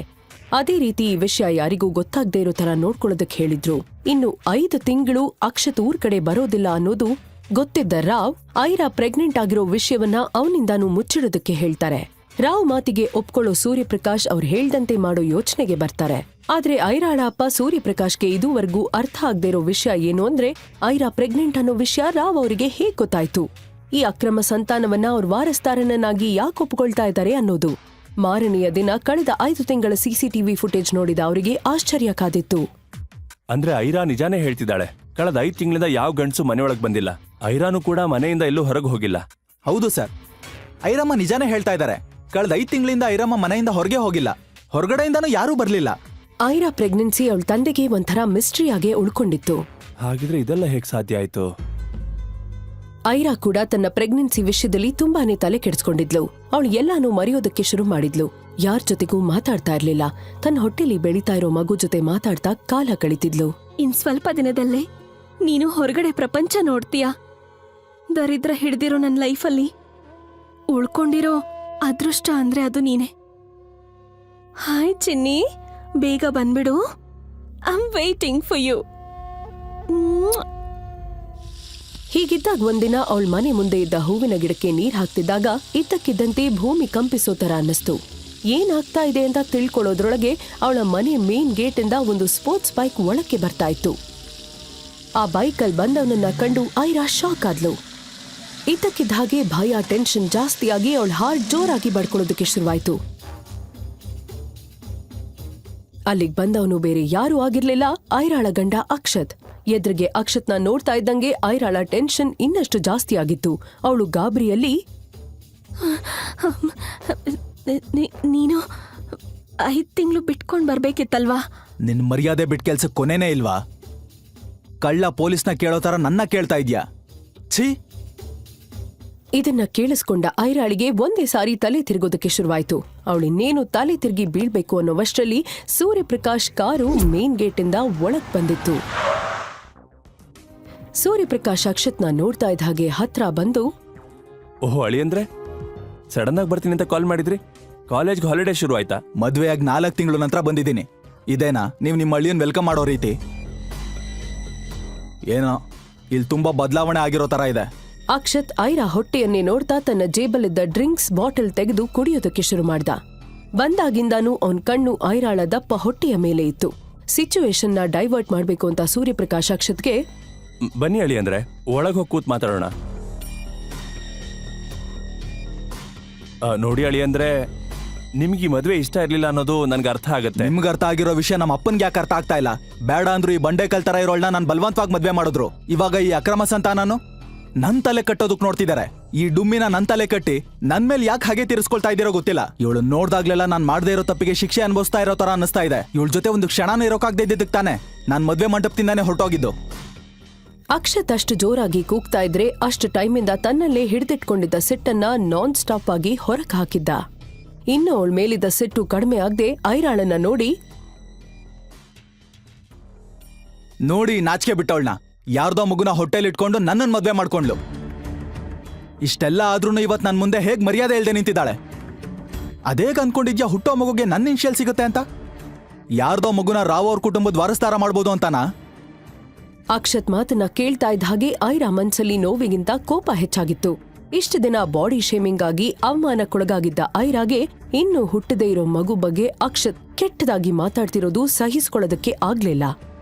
ಅದೇ ರೀತಿ ಈ ವಿಷಯ ಯಾರಿಗೂ ಗೊತ್ತಾಗದೇ ಇರೋ ತರ ನೋಡ್ಕೊಳ್ಳೋದಕ್ಕೆ ಹೇಳಿದ್ರು. ಇನ್ನು 5 ತಿಂಗಳು ಅಕ್ಷತ್ ಊರ್ ಕಡೆ ಬರೋದಿಲ್ಲ ಅನ್ನೋದು ಗೊತ್ತಿದ್ದ ರಾವ್ ಐರಾ ಪ್ರೆಗ್ನೆಂಟ್ ಆಗಿರೋ ವಿಷಯವನ್ನ ಅವನಿಂದಾನು ಮುಚ್ಚಿಡೋದಕ್ಕೆ ಹೇಳ್ತಾರೆ. ರಾವ್ ಮಾತಿಗೆ ಒಪ್ಕೊಳ್ಳೋ ಸೂರ್ಯಪ್ರಕಾಶ್ ಅವ್ರು ಹೇಳ್ದಂತೆ ಮಾಡೋ ಯೋಚನೆಗೆ ಬರ್ತಾರೆ. ಆದ್ರೆ ಐರಾಳ ಅಪ್ಪ ಸೂರ್ಯಪ್ರಕಾಶ್ಗೆ ಇದುವರೆಗೂ ಅರ್ಥ ಆಗದೆ ಇರೋ ವಿಷಯ ಏನು ಅಂದ್ರೆ ಐರಾ ಪ್ರೆಗ್ನೆಂಟ್ ಅನ್ನೋ ವಿಷಯ ರಾವ್ ಅವರಿಗೆ ಹೇಗ್ ಗೊತ್ತಾಯ್ತು, ಈ ಅಕ್ರಮ ಸಂತಾನವನ್ನ ಅವ್ರ ವಾರಸ್ದಾರನನ್ನಾಗಿ ಯಾಕೆ ಒಪ್ಕೊಳ್ತಾ ಇದ್ದಾರೆ ಅನ್ನೋದು. ಮಾರನೆಯ ದಿನ ಕಳೆದ 5 ತಿಂಗಳ ಸಿಸಿಟಿವಿ ಫುಟೇಜ್ ನೋಡಿದ ಅವರಿಗೆ ಆಶ್ಚರ್ಯ ಕಾದಿತ್ತು. ಅಂದ್ರೆ ಐರಾ ನಿಜಾನೇ ಹೇಳ್ತಿದ್ದಾಳೆ. ಕಳೆದ 5 ತಿಂಗಳಿಂದ ಯಾವ ಗಂಡಸು ಮನೆಯೊಳಗ್ ಬಂದಿಲ್ಲ. ಐರಾನು ಕೂಡ ಮನೆಯಿಂದ ಎಲ್ಲೂ ಹೊರಗೆ ಹೋಗಿಲ್ಲ. ಹೌದು ಸರ್, ಐರಮ್ಮ ನಿಜಾನೇ ಹೇಳ್ತಾ ಇದ್ದಾರೆ. ಕಳೆದ 5 ತಿಂಗಳಿಂದ ಐರಮ್ಮ ಮನೆಯಿಂದ ಹೊರಗೆ ಹೋಗಿಲ್ಲ, ಹೊರಗಡೆಯಿಂದನೂ ಯಾರೂ ಬರ್ಲಿಲ್ಲ. ಐರಾ ಪ್ರೆಗ್ನೆನ್ಸಿ ಅವಳ ತಂದೆಗೆ ಒಂಥರ ಮಿಸ್ಟ್ರಿಯಾಗೆ ಉಳ್ಕೊಂಡಿತ್ತು. ಹಾಗಿದ್ರೆ ಇದೆಲ್ಲ ಹೇಗ್ ಸಾಧ್ಯ ಆಯ್ತು? ಐರಾ ಕೂಡ ತನ್ನ ಪ್ರೆಗ್ನೆನ್ಸಿ ವಿಷಯದಲ್ಲಿ ತುಂಬಾನೇ ತಲೆ ಕೆಡಿಸ್ಕೊಂಡಿದ್ಲು. ಅವಳು ಎಲ್ಲಾನು ಮರೆಯೋದಕ್ಕೆ ಶುರು ಮಾಡಿದ್ಲು. ಯಾರ್ ಜೊತೆಗೂ ಮಾತಾಡ್ತಾ ಇರ್ಲಿಲ್ಲ. ತನ್ನ ಹೊಟ್ಟೆಲಿ ಬೆಳೀತಾ ಇರೋ ಮಗು ಜೊತೆ ಮಾತಾಡ್ತಾ ಕಾಲ ಕಳೀತಿದ್ಲು. ಇನ್ ಸ್ವಲ್ಪ ದಿನದಲ್ಲೇ ನೀನು ಹೊರಗಡೆ ಪ್ರಪಂಚ ನೋಡ್ತೀಯ. ದರಿದ್ರ ಹಿಡ್ದಿರೋ ನನ್ ಲೈಫಲ್ಲಿ ಉಳ್ಕೊಂಡಿರೋ ಅದೃಷ್ಟ ಅಂದ್ರೆ ಅದು ನೀನೆ. ಹಾಯ್ ಚಿನ್ನಿ, ಬೇಗ ಬಂದ್ಬಿಡು. I am waiting for you. ಹೀಗಿದ್ದಾಗ ಒಂದಿನ ಅವಳ ಮನೆ ಮುಂದೆ ಇದ್ದ ಹೂವಿನ ಗಿಡಕ್ಕೆ ನೀರ್ ಹಾಕ್ತಿದ್ದಾಗ ಇದ್ದಕ್ಕಿದ್ದಂತೆ ಭೂಮಿ ಕಂಪಿಸೋ ತರ ಅನ್ನಿಸ್ತು. ಏನಾಗ್ತಾ ಇದೆ ಅಂತ ತಿಳ್ಕೊಳ್ಳೋದ್ರೊಳಗೆ ಅವಳ ಮನೆ ಮೇನ್ ಗೇಟ್ ಇಂದ ಒಂದು ಸ್ಪೋರ್ಟ್ಸ್ ಬೈಕ್ ಒಳಕ್ಕೆ ಬರ್ತಾ ಇತ್ತು. ಆ ಬೈಕಲ್ಲಿ ಬಂದವನನ್ನ ಕಂಡು ಐರಾ ಶಾಕ್ ಆದ್ಲು. ಇದ್ದಕ್ಕಿದ್ದ ಹಾಗೆ ಭಯ, ಟೆನ್ಷನ್ ಜಾಸ್ತಿಯಾಗಿ ಅವಳ ಹಾರ್ಟ್ ಜೋರಾಗಿ ಬಡ್ಕೊಳ್ಳೋದಕ್ಕೆ ಶುರುವಾಯ್ತು. ಅಲ್ಲಿಗೆ ಬಂದವನು ಬೇರೆ ಯಾರೂ ಆಗಿರ್ಲಿಲ್ಲ, ಐರಾಳ ಗಂಡ ಅಕ್ಷತ್. ಎದುರಿಗೆ ಅಕ್ಷತ್ನ ನೋಡ್ತಾ ಇದ್ದಂಗೆ ಐರಾಳ ಟೆನ್ಷನ್ ಇನ್ನಷ್ಟು ಜಾಸ್ತಿ ಆಗಿತ್ತು. ಅವಳು ಗಾಬರಿಯಲ್ಲಿ, ನೀನು 5 ತಿಂಗಳು ಬಿಟ್ಕೊಂಡ್ ಬರ್ಬೇಕಿತ್ತಲ್ವಾ? ನಿನ್ ಮರ್ಯಾದೆ ಬಿಟ್ ಕೆಲ್ಸಕ್ಕೆ ಕೊನೆನೇ ಇಲ್ವಾ? ಕಳ್ಳ ಪೊಲೀಸ್ನ ಕೇಳೋ ತರ ನನ್ನ ಕೇಳ್ತಾ ಇದ್ಯಾ? ಛೀ! ಇದನ್ನ ಕೇಳಿಸ್ಕೊಂಡ ಐರಾಳಿಗೆ ಒಂದೇ ಸಾರಿ ತಲೆ ತಿರುಗೋದಕ್ಕೆ ಶುರುವಾಯ್ತು. ಅವಳಿನ್ನೇನು ತಲೆ ತಿರುಗಿ ಬೀಳ್ಬೇಕು ಅನ್ನೋವಷ್ಟರಲ್ಲಿ ಸೂರ್ಯಪ್ರಕಾಶ್ ಕಾರು ಮೇನ್ ಗೇಟಿಂದ ಒಳಗ್ ಬಂದಿತ್ತು. ಸೂರ್ಯಪ್ರಕಾಶ್ ಅಕ್ಷತ್ನ ನೋಡ್ತಾ ಇದ್ದ ಹಾಗೆ ಹತ್ರ ಬಂದು, ಓಹೋ ಅಳಿಯಂದ್ರೆ, ಸಡನ್ ಆಗಿ ಬರ್ತೀನಿ ಅಂತ ಕಾಲ್ ಮಾಡಿದ್ರಿ. ಕಾಲೇಜ್ಗೆ ಹಾಲಿಡೇ ಶುರು ಆಯ್ತಾ? ಮದ್ವೆಯಾಗಿ 4 ತಿಂಗಳು ನಂತರ ಬಂದಿದ್ದೀನಿ. ಇದೇನಾ ನೀವು ನಿಮ್ಮ ಹಳ್ಳಿಯನ್ ವೆಲ್ಕಮ್ ಮಾಡೋ ರೀತಿ? ಏನೋ ಇಲ್ಲಿ ತುಂಬಾ ಬದಲಾವಣೆ ಆಗಿರೋ ತರ ಇದೆ. ಅಕ್ಷತ್ ಐರಾ ಹೊಟ್ಟೆಯನ್ನೇ ನೋಡ್ತಾ ತನ್ನ ಜೇಬಲ್ಲಿದ್ದ ಡ್ರಿಂಕ್ಸ್ ಬಾಟಲ್ ತೆಗೆದು ಕುಡಿಯೋದಕ್ಕೆ ಶುರು ಮಾಡ್ದ. ಬಂದಾಗಿಂದಾನು ಅವನ್ ಕಣ್ಣು ಐರಾಳ ದಪ್ಪ ಹೊಟ್ಟೆಯ ಮೇಲೆ ಇತ್ತು. ಸಿಚುವೇಶನ್ನ ಡೈವರ್ಟ್ ಮಾಡ್ಬೇಕು ಅಂತ ಸೂರ್ಯಪ್ರಕಾಶ್ ಅಕ್ಷತ್ಗೆ, ಬನ್ನಿ ಅಳಿಯಂದ್ರೆ, ಒಳಗೆ ಹೋಗಿ ಕೂತ್ ಮಾತಾಡೋಣ. ನೋಡಿ ಅಳಿಯಂದ್ರೆ, ನಿಮ್ಗೆ ಈ ಮದ್ವೆ ಇಷ್ಟ ಇರ್ಲಿಲ್ಲ ಅನ್ನೋದು ನನ್ಗೆ ಅರ್ಥ ಆಗತ್ತೆ. ನಿಮ್ಗೆ ಅರ್ಥ ಆಗಿರೋ ವಿಷಯ ನಮ್ಮ ಅಪ್ಪನ್ಗೆ ಯಾಕೆ ಅರ್ಥ ಆಗ್ತಾ ಇಲ್ಲ? ಬೇಡ ಅಂದ್ರು ಈ ಬಂಡೆಕಲ್ ತರ ಇರೋಳ್ನ ನಾನು ಬಲವಂತವಾಗಿ ಮದ್ವೆ ಮಾಡಿದ್ರು. ಇವಾಗ ಈ ಅಕ್ರಮ ಸಂತಾನನು ನನ್ ತಲೆ ಕಟ್ಟೋದಕ್ ನೋಡ್ತಿದ್ದಾರೆ. ಈ ಡುಮ್ಮಿನ ನನ್ ತಲೆ ಕಟ್ಟಿ ನನ್ ಮೇಲೆ ಯಾಕೆ ಹಾಗೆ ತಿರ್ಸ್ಕೊಳ್ತಾ ಇದ್ದೀರೋ ಗೊತ್ತಿಲ್ಲ. ಇವಳು ನೋಡ್ದಾಗ್ಲೆಲ್ಲ ನಾನ್ ಮಾಡದೇ ಇರೋ ತಪ್ಪಿಗೆ ಶಿಕ್ಷೆ ಅನ್ಭವಿಸ್ತಾ ಇರೋ ತರ ಅನ್ನಿಸ್ತಾ ಇದೆ. ಇವಳ ಜೊತೆ ಒಂದು ಕ್ಷಣನೂ ಇರೋಕಾಗ್ದೇ ಇದ್ದಿದ್ದಕ್ಕೆ ತಾನೆ ನಾನ್ ಮದ್ವೆ ಮಂಟಪದಿಂದಾನೆ ಹೊರಟೋಗಿದ್ದು. ಅಕ್ಷತ್ ಅಷ್ಟು ಜೋರಾಗಿ ಕೂಗ್ತಾ ಇದ್ರೆ ಅಷ್ಟು ಟೈಮಿಂದ ತನ್ನಲ್ಲೇ ಹಿಡಿದಿಟ್ಕೊಂಡಿದ್ದ ಸಿಟ್ಟನ್ನ ನಾನ್ ಸ್ಟಾಪ್ ಆಗಿ ಹೊರಗೆ ಹಾಕಿದ್ದ. ಇನ್ನು ಅವಳ ಮೇಲಿದ್ದ ಸಿಟ್ಟು ಕಡಿಮೆ ಆಗದೆ ಐರಾಳನ್ನ ನೋಡಿ ನಾಚಿಕೆ ಬಿಟ್ಟವಳನ್ನ, ಯಾರ್ದೋ ಮಗುನ ಹೊಟ್ಟೆಲಿ ಇಟ್ಕೊಂಡು ನನ್ನನ್ ಮದ್ವೆ ಮಾಡ್ಕೊಂಡ್ಲು. ಇಷ್ಟೆಲ್ಲ ಆದ್ರೂ ಇವತ್ ನನ್ ಮುಂದೆ ಹೇಗ್ ಮರ್ಯಾದೆ ಇಲ್ದೆ ನಿಂತಿದ್ದಾಳೆ. ಅದೇಗ್ ಅನ್ಕೊಂಡಿದ್ಯಾ ಹುಟ್ಟೋ ಮಗುಗೆ ನನ್ನ ಇನ್ಶಿಯಲ್ ಸಿಗುತ್ತೆ ಅಂತ? ಯಾರ್ದೋ ಮಗುನ ರಾವ್ ಅವ್ರ ಕುಟುಂಬದ ವಾರಸ್ದಾರ ಮಾಡ್ಬೋದು ಅಂತಾನಾ? ಅಕ್ಷತ್ ಮಾತನ್ನ ಕೇಳ್ತಾ ಇದ್ದ ಹಾಗೆ ಐರಾ ಮನ್ಸಲ್ಲಿ ನೋವಿಗಿಂತ ಕೋಪ ಹೆಚ್ಚಾಗಿತ್ತು. ಇಷ್ಟು ದಿನ ಬಾಡಿ ಶೇಮಿಂಗ್ ಆಗಿ ಅವಮಾನಕ್ಕೊಳಗಾಗಿದ್ದ ಐರಾಗೆ ಇನ್ನು ಹುಟ್ಟದೇ ಇರೋ ಮಗು ಬಗ್ಗೆ ಅಕ್ಷತ್ ಕೆಟ್ಟದಾಗಿ ಮಾತಾಡ್ತಿರೋದು ಸಹಿಸ್ಕೊಳ್ಳೋದಕ್ಕೆ ಆಗ್ಲಿಲ್ಲ.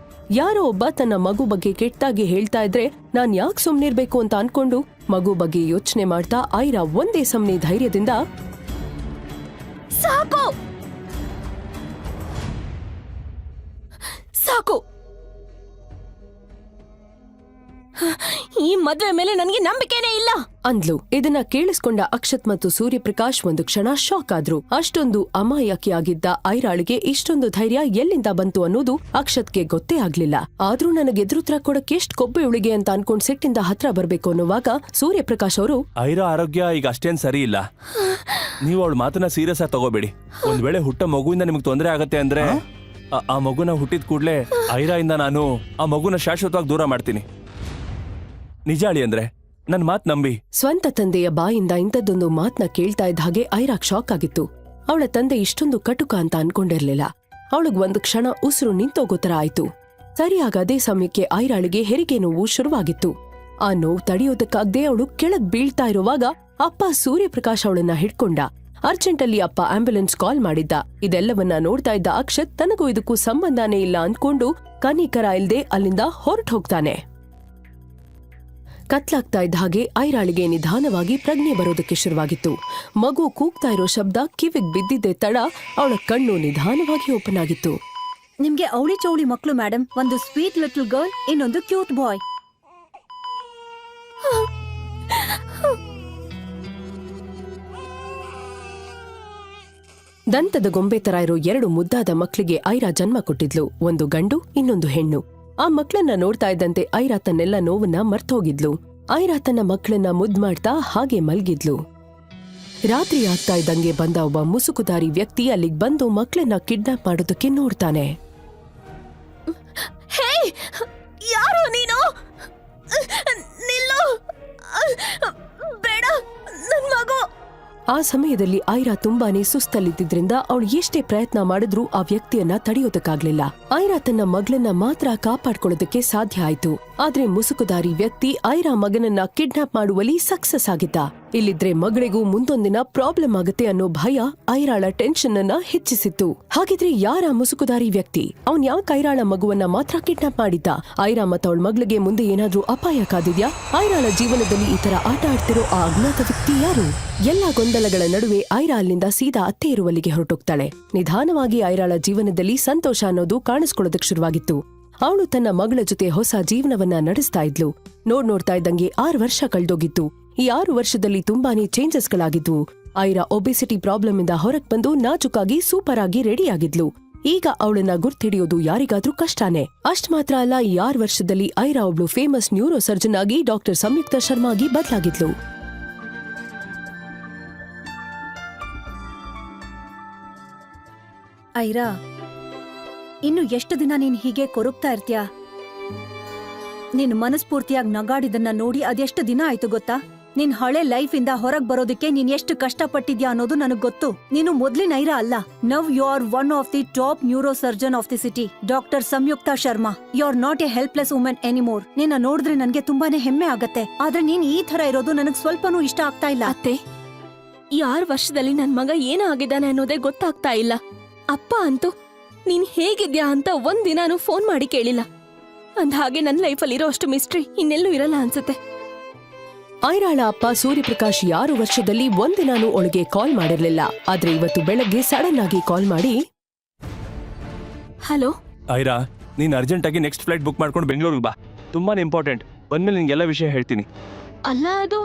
ಯಾರೋ ಒಬ್ಬ ತನ್ನ ಮಗು ಬಗ್ಗೆ ಕೆಟ್ಟದಾಗಿ ಹೇಳ್ತಾ ಇದ್ರೆ ನಾನ್ ಯಾಕೆ ಸುಮ್ನಿರ್ಬೇಕು ಅಂತ ಅನ್ಕೊಂಡು ಮಗು ಬಗ್ಗೆ ಯೋಚನೆ ಮಾಡ್ತಾ ಐರಾ ಒಂದೇ ಸಮನೆ ಧೈರ್ಯದಿಂದ, ಸಾಕು ಸಾಕು, ಈ ಮದ್ವೆ ಮೇಲೆ ನನಗೆ ನಂಬಿಕೆನೇ ಇಲ್ಲ ಅಂದ್ಲು. ಇದನ್ನ ಕೇಳಿಸ್ಕೊಂಡ ಅಕ್ಷತ್ ಮತ್ತು ಸೂರ್ಯಪ್ರಕಾಶ್ ಒಂದು ಕ್ಷಣ ಶಾಕ್ ಆದ್ರು. ಅಷ್ಟೊಂದು ಅಮಾಯಕಿಯಾಗಿದ್ದ ಐರಾಳಿಗೆ ಇಷ್ಟೊಂದು ಧೈರ್ಯ ಎಲ್ಲಿಂದ ಬಂತು ಅನ್ನೋದು ಅಕ್ಷತ್ಗೆ ಗೊತ್ತೇ ಆಗ್ಲಿಲ್ಲ. ಆದ್ರೂ ನನಗೆ ಎದುರುತ್ರ ಕೊಡಕ್ಕೆ ಎಷ್ಟ್ ಕೊಬ್ಬೆ ಉಳಿಗೆ ಅಂತ ಅನ್ಕೊಂಡ್ ಸಿಟ್ಟಿಂದ ಹತ್ರ ಬರ್ಬೇಕು ಅನ್ನುವಾಗ ಸೂರ್ಯಪ್ರಕಾಶ್ ಅವರು, ಐರಾ ಆರೋಗ್ಯ ಈಗ ಅಷ್ಟೇನ್ ಸರಿ ಇಲ್ಲ. ನೀವು ಅವಳ ಮಾತನ್ನ ಸೀರಿಯಸ್ ಆಗಿ ತಗೋಬೇಡಿ. ಒಂದ್ ವೇಳೆ ಹುಟ್ಟ ಮಗುವಿಂದ ನಿಮ್ಗೆ ತೊಂದರೆ ಆಗತ್ತೆ ಅಂದ್ರೆ ಆ ಮಗುನ ಹುಟ್ಟಿದ ಕೂಡ್ಲೆ ಐರಾಯಿಂದ ನಾನು ಆ ಮಗುನ ಶಾಶ್ವತವಾಗಿ ದೂರ ಮಾಡ್ತೀನಿ. ನಿಜ ಅಳಿ ಅಂದ್ರೆ ನನ್ ಮಾತ್ ನಂಬಿ. ಸ್ವಂತ ತಂದೆಯ ಬಾಯಿಂದ ಇಂಥದ್ದೊಂದು ಮಾತ್ನ ಕೇಳ್ತಾ ಇದ್ದ ಹಾಗೆ ಐರಾಕ್ ಶಾಕ್ ಆಗಿತ್ತು. ಅವಳ ತಂದೆ ಇಷ್ಟೊಂದು ಕಟುಕ ಅಂತ ಅನ್ಕೊಂಡಿರ್ಲಿಲ್ಲ. ಅವಳಿಗ್ ಒಂದು ಕ್ಷಣ ಉಸಿರು ನಿಂತೋಗೋ ತರ ಆಯ್ತು. ಸರಿಯಾಗ ಅದೇ ಸಮಯಕ್ಕೆ ಐರಾಳಿಗೆ ಹೆರಿಗೆ ನೋವು ಶುರುವಾಗಿತ್ತು. ಆ ನೋವು ತಡೆಯೋದಕ್ಕಾಗದೆ ಅವಳು ಕೆಳಗ್ ಬೀಳ್ತಾ ಇರುವಾಗ ಅಪ್ಪ ಸೂರ್ಯಪ್ರಕಾಶ್ ಅವಳನ್ನ ಹಿಡ್ಕೊಂಡ. ಅರ್ಜೆಂಟಲ್ಲಿ ಅಪ್ಪ ಆಂಬ್ಯುಲೆನ್ಸ್ ಕಾಲ್ ಮಾಡಿದ್ದ. ಇದೆಲ್ಲವನ್ನ ನೋಡ್ತಾ ಇದ್ದ ಅಕ್ಷತ್ ತನಗೂ ಇದಕ್ಕೂ ಸಂಬಂಧನೇ ಇಲ್ಲ ಅಂದ್ಕೊಂಡು ಕನಿಕರ ಇಲ್ದೆ ಅಲ್ಲಿಂದ ಹೊರಟು ಹೋಗ್ತಾನೆ. ಕತ್ಲಾಗ್ತಾ ಇದ್ದ ಹಾಗೆ ಐರಾಳಿಗೆ ನಿಧಾನವಾಗಿ ಪ್ರಜ್ಞೆ ಬರೋದಕ್ಕೆ ಶುರುವಾಗಿತ್ತು. ಮಗು ಕೂಗ್ತಾ ಇರೋ ಶಬ್ದ ಕಿವಿಗ್ ಬಿದ್ದಿದ್ದೆ ತಡ ಅವಳ ಕಣ್ಣು ನಿಧಾನವಾಗಿ ಓಪನ್ ಆಗಿತ್ತು. ನಿಮ್ಗೆ ಅವಳಿ ಚೌಳಿ ಮಕ್ಳು ಮೇಡಮ್. ಒಂದು ಸ್ವೀಟ್ ಲಿಟಲ್ ಗರ್ಲ್, ಇನ್ನೊಂದು ಕ್ಯೂಟ್ ಬಾಯ್. ದಂತದ ಗೊಂಬೆ ತರ ಇರೋ 2 ಮುದ್ದಾದ ಮಕ್ಳಿಗೆ ಐರಾ ಜನ್ಮ ಕೊಟ್ಟಿದ್ಲು. ಒಂದು ಗಂಡು, ಇನ್ನೊಂದು ಹೆಣ್ಣು. ಆ ಮಕ್ಳನ್ನ ನೋಡ್ತಾ ಇದ್ದಂತೆ ಐರಾ ತನ್ನೆಲ್ಲ ನೋವನ್ನ ಮರ್ತೋಗಿದ್ಲು. ಐರಾ ತನ್ನ ಮಕ್ಕಳನ್ನ ಮುದ್ ಮಾಡ್ತಾ ಹಾಗೆ ಮಲ್ಗಿದ್ಲು. ರಾತ್ರಿ ಆಗ್ತಾ ಇದ್ದಂಗೆ ಬಂದ ಒಬ್ಬ ಮುಸುಕುದಾರಿ ವ್ಯಕ್ತಿ ಅಲ್ಲಿಗ್ ಬಂದು ಮಕ್ಳನ್ನ ಕಿಡ್ನಾಪ್ ಮಾಡೋದಕ್ಕೆ ನೋಡ್ತಾನೆ. ಹೇ, ಯಾರು ನೀನು? ನಿಲ್ಲು, ಬೇಡ, ನನ್ ಮಗು. ಆ ಸಮಯದಲ್ಲಿ ಐರಾ ತುಂಬಾನೇ ಸುಸ್ತಲ್ಲಿದ್ದಿದ್ರಿಂದ ಅವಳು ಎಷ್ಟೇ ಪ್ರಯತ್ನ ಮಾಡಿದ್ರೂ ಆ ವ್ಯಕ್ತಿಯನ್ನ ತಡೆಯೋದಕ್ಕಾಗ್ಲಿಲ್ಲ. ಐರಾ ತನ್ನ ಮಗಳನ್ನ ಮಾತ್ರ ಕಾಪಾಡ್ಕೊಳ್ಳೋದಕ್ಕೆ ಸಾಧ್ಯ ಆಯ್ತು. ಆದ್ರೆ ಮುಸುಕುದಾರಿ ವ್ಯಕ್ತಿ ಐರಾ ಮಗನನ್ನ ಕಿಡ್ನಾಪ್ ಮಾಡುವಲ್ಲಿ ಸಕ್ಸಸ್ ಆಗಿದ್ದ. ಇಲ್ಲಿದ್ರೆ ಮಗಳಿಗೂ ಮುಂದೊಂದಿನ ಪ್ರಾಬ್ಲಮ್ ಆಗುತ್ತೆ ಅನ್ನೋ ಭಯ ಐರಾಳ ಟೆನ್ಷನ್ ಅನ್ನ ಹೆಚ್ಚಿಸಿತ್ತು. ಹಾಗಿದ್ರೆ ಯಾರ ಮುಸುಕುದಾರಿ ವ್ಯಕ್ತಿ? ಅವನ್ ಯಾಕೆ ಐರಾಳ ಮಗುವನ್ನ ಮಾತ್ರ ಕಿಡ್ನಾಪ್ ಮಾಡಿದ್ದ? ಐರಾ ಮತ್ತ ಅವಳ ಮಗಳಿಗೆ ಮುಂದೆ ಏನಾದ್ರೂ ಅಪಾಯ ಕಾದಿದ್ಯಾ? ಐರಾಳ ಜೀವನದಲ್ಲಿ ಈ ತರ ಆಟ ಆಡ್ತಿರೋ ಆ ಅಜ್ಞಾತ ವ್ಯಕ್ತಿ ಯಾರು? ಎಲ್ಲ ಗೊಂದಲಗಳ ನಡುವೆ ಐರಾ ಅಲ್ಲಿಂದ ಸೀದಾ ಅತ್ತೆ ಇರುವಲ್ಲಿಗೆ ಹೊರಟೋಗ್ತಾಳೆ. ನಿಧಾನವಾಗಿ ಐರಾಳ ಜೀವನದಲ್ಲಿ ಸಂತೋಷ ಅನ್ನೋದು ಕಾಣಿಸ್ಕೊಳ್ಳೋದಕ್ಕೆ ಶುರುವಾಗಿತ್ತು. ಅವಳು ತನ್ನ ಮಗಳ ಜೊತೆ ಹೊಸ ಜೀವನವನ್ನ ನಡೆಸ್ತಾ ಇದ್ಲು. ನೋಡ್ತಾ ಇದ್ದಂಗೆ 6 ವರ್ಷ ಕಳೆದೋಗಿತ್ತು. ಈ 6 ವರ್ಷದಲ್ಲಿ ತುಂಬಾನೇ ಚೇಂಜಸ್ಗಳಾಗಿದ್ವು. ಐರಾ ಒಬೆಸಿಟಿ ಪ್ರಾಬ್ಲಮ್ ಇಂದ ಹೊರಗ್ ಬಂದು ನಾಜುಕಾಗಿ ಸೂಪರ್ ಆಗಿ ರೆಡಿ ಆಗಿದ್ಲು. ಈಗ ಅವಳನ್ನ ಗುರ್ತಿಡಿಯೋದು ಯಾರಿಗಾದ್ರೂ ಕಷ್ಟನೇ. ಅಷ್ಟ್ ಮಾತ್ರ ಅಲ್ಲ, ಈ 6 ವರ್ಷದಲ್ಲಿ ಐರಾ ಒಬ್ಳು ಫೇಮಸ್ ನ್ಯೂರೋ ಸರ್ಜನ್ ಆಗಿ ಡಾಕ್ಟರ್ ಸಂಯುಕ್ತ ಶರ್ಮಾ ಆಗಿ ಬದಲಾಗಿದ್ಲು. ಐರಾ, ಇನ್ನು ಎಷ್ಟು ದಿನ ನೀನ್ ಹೀಗೆ ಕೊರಗ್ತಾ ಇರ್ತೀಯಾ? ನೀನ್ ಮನಸ್ಫೂರ್ತಿಯಾಗಿ ನಗಾಡಿದನ್ನ ನೋಡಿ ಅದೆಷ್ಟು ದಿನ ಆಯ್ತು ಗೊತ್ತಾ? ನಿನ್ ಹಳೆ ಲೈಫ್ ಇಂದ ಹೊರಗ್ ಬರೋದಕ್ಕೆ ನೀನ್ ಎಷ್ಟು ಕಷ್ಟಪಟ್ಟಿದ್ಯಾ ಅನ್ನೋದು ನನಗ್ ಗೊತ್ತು. ನೀನು ಮೊದ್ಲಿನ ಐರಾ ಅಲ್ಲ. Now you are one of the top neuro surgeon of the city, doctor Samyuktha Sharma. You are not a helpless women anymore. ನಿನ್ನ ನೋಡಿದ್ರೆ ನನ್ಗೆ ತುಂಬಾನೇ ಹೆಮ್ಮೆ ಆಗತ್ತೆ. ಆದ್ರೆ ನೀನ್ ಈ ತರ ಇರೋದು ನನಗ್ ಸ್ವಲ್ಪನೂ ಇಷ್ಟ ಆಗ್ತಾ ಇಲ್ಲ. ಅತ್ತೆ, ಈ 6 ವರ್ಷದಲ್ಲಿ ನನ್ ಮಗ ಏನಾಗಿದ್ದಾನೆ ಅನ್ನೋದೇ ಗೊತ್ತಾಗ್ತಾ ಇಲ್ಲ. ಅಪ್ಪ ಅಂತೂ ನೀನ್ ಹೇಗಿದ್ಯಾ ಅಂತ ಒಂದಿನಾನು ಫೋನ್ ಮಾಡಿ ಕೇಳಿಲ್ಲ. ಅಂದ್ಹಾಗೆ ನನ್ ಲೈಫಲ್ಲಿರೋ ಅಷ್ಟು ಮಿಸ್ಟ್ರಿ ಇನ್ನೆಲ್ಲೂ ಇರಲ್ಲ ಅನ್ಸುತ್ತೆ. ಐರಾಳ ಅಪ್ಪ ಸೂರ್ಯಪ್ರಕಾಶ್ 6 ವರ್ಷದಲ್ಲಿ ಒಂದಿನಾನು ಅವಳಿಗೆ ಕಾಲ್ ಮಾಡಿರ್ಲಿಲ್ಲ. ಆದ್ರೆ ಇವತ್ತು ಬೆಳಗ್ಗೆ ಸಡನ್ ಆಗಿ ಕಾಲ್ ಮಾಡಿ, ಹಲೋ ಐರಾ, ನೀನ್ ಅರ್ಜೆಂಟ್ ಆಗಿ ನೆಕ್ಸ್ಟ್ ಫ್ಲೈಟ್ ಬುಕ್ ಮಾಡ್ಕೊಂಡು ಬೆಂಗಳೂರಿಗೆ ಬಾ. ತುಂಬಾನೇ ಇಂಪಾರ್ಟೆಂಟ್. ಬಂದ್ಮೇಲೆ ನಿನ್ಗೆಲ್ಲ ವಿಷಯ ಹೇಳ್ತೀನಿ. ಅಲ್ಲ, ಅದು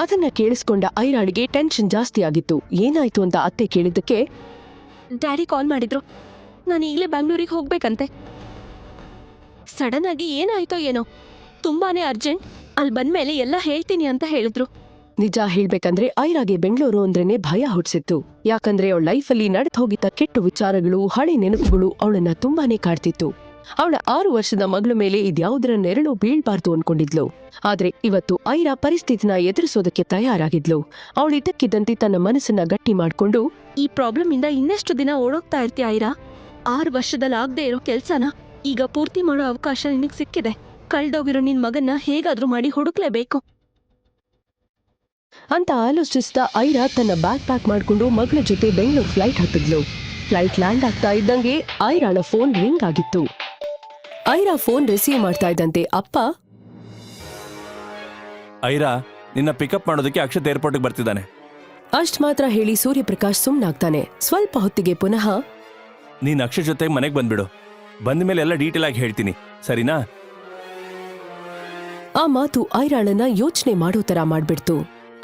ಅದನ್ನ ಕೇಳಿಸ್ಕೊಂಡ ಐರಾಳಿಗೆ ಟೆನ್ಷನ್ ಜಾಸ್ತಿ ಆಗಿತ್ತು. ಏನಾಯ್ತು ಅಂತ ಅತ್ತೆ ಕೇಳಿದ್ದಕ್ಕೆ, ಡ್ಯಾಡಿ ಕಾಲ್ ಮಾಡಿದ್ರು. ನಾನು ಈಗಲೇ ಬ್ಯಾಂಗ್ಳೂರಿಗೆ ಹೋಗ್ಬೇಕಂತೆ. ಸಡನ್ ಆಗಿ ಏನಾಯ್ತೋ ಏನೋ, ತುಂಬಾನೇ ಅರ್ಜೆಂಟ್. ಅಲ್ಲಿ ಬಂದ್ಮೇಲೆ ಎಲ್ಲ ಹೇಳ್ತೀನಿ ಅಂತ ಹೇಳಿದ್ರು. ನಿಜ ಹೇಳ್ಬೇಕಂದ್ರೆ ಐರಾಗೆ ಬೆಂಗಳೂರು ಅಂದ್ರೇನೆ ಭಯ ಹುಟ್ಟಿಸಿತ್ತು. ಯಾಕಂದ್ರೆ ಅವಳ ಲೈಫಲ್ಲಿ ನಡೆದು ಹೋಗಿದ್ದ ಕೆಟ್ಟ ವಿಚಾರಗಳು, ಹಳೆ ನೆನಪುಗಳು ಅವಳನ್ನ ತುಂಬಾನೇ ಕಾಡ್ತಿತ್ತು. ಅವಳ 6 ವರ್ಷದ ಮಗಳ ಮೇಲೆ ಇದ್ಯಾವುದರ ನೆರಳು ಬೀಳ್ಬಾರ್ದು ಅನ್ಕೊಂಡಿದ್ಲು. ಆದ್ರೆ ಇವತ್ತು ಐರಾ ಪರಿಸ್ಥಿತಿನ ಎದುರಿಸೋದಕ್ಕೆ ತಯಾರಾಗಿದ್ಲು. ಅವಳಿದ್ದಕ್ಕಿದ್ದಂತೆ ತನ್ನ ಮನಸ್ಸನ್ನ ಗಟ್ಟಿ ಮಾಡ್ಕೊಂಡು, ಈ ಪ್ರಾಬ್ಲಮ್ ಇಂದ ಇನ್ನೆಷ್ಟು ದಿನ ಓಡೋಗ್ತಾ ಇರ್ತೀಯ ಐರಾ? 6 ವರ್ಷದಲ್ಲಿ ಆಗದೆ ಇರೋ ಕೆಲ್ಸನ ಈಗ ಪೂರ್ತಿ ಮಾಡೋ ಅವಕಾಶ ನಿನಗ್ ಸಿಕ್ಕಿದೆ. ಕಳ್ದೋಗಿರೋ ನಿನ್ ಮಗನ್ನ ಹೇಗಾದ್ರೂ ಮಾಡಿ ಹುಡುಕ್ಲೇಬೇಕು ಅಂತ ಆಲೋಚಿಸಿದ ಐರಾ ತನ್ನ ಬ್ಯಾಗ್ ಪ್ಯಾಕ್ ಮಾಡ್ಕೊಂಡು ಮಗಳ ಜೊತೆ ಬೆಂಗಳೂರು ಫ್ಲೈಟ್ ಹತ್ತಿದ್ಲು. ಫ್ಲೈಟ್ ಲ್ಯಾಂಡ್ ಆಗ್ತಾ ಇದ್ದಂಗೆ ಐರಾಳ ಫೋನ್ ರಿಂಗ್ ಆಗಿತ್ತು. ಐರಾ ಫೋನ್ ರಿಸೀವ್ ಮಾಡ್ತಾ ಇದ್ದಂತೆ ಅಪ್ಪ, ಐರಾ, ನಿನ್ನ ಪಿಕಪ್ ಮಾಡೋದಕ್ಕೆ ಅಕ್ಷತ್ ಏರ್ಪೋರ್ಟ್ಗೆ ಬರ್ತಿದ್ದಾನೆ. ಅಷ್ಟ್ ಮಾತ್ರ ಹೇಳಿ ಸೂರ್ಯಪ್ರಕಾಶ್ ಸುಮ್ನಾಗ್ತಾನೆ. ಸ್ವಲ್ಪ ಹೊತ್ತಿಗೆ ಪುನಃ, ನೀನ್ ಅಕ್ಷತ್ ಜೊತೆ ಮನೆಗೆ ಬಂದ್ಬಿಡು. ಬಂದ ಮೇಲೆ ಎಲ್ಲ ಡೀಟೇಲ್ ಆಗಿ ಹೇಳ್ತೀನಿ, ಸರಿನಾ? ಆ ಮಾತು ಐರಾಳನ್ನ ಯೋಚನೆ ಮಾಡೋ ತರ ಮಾಡ್ಬಿಡ್ತು.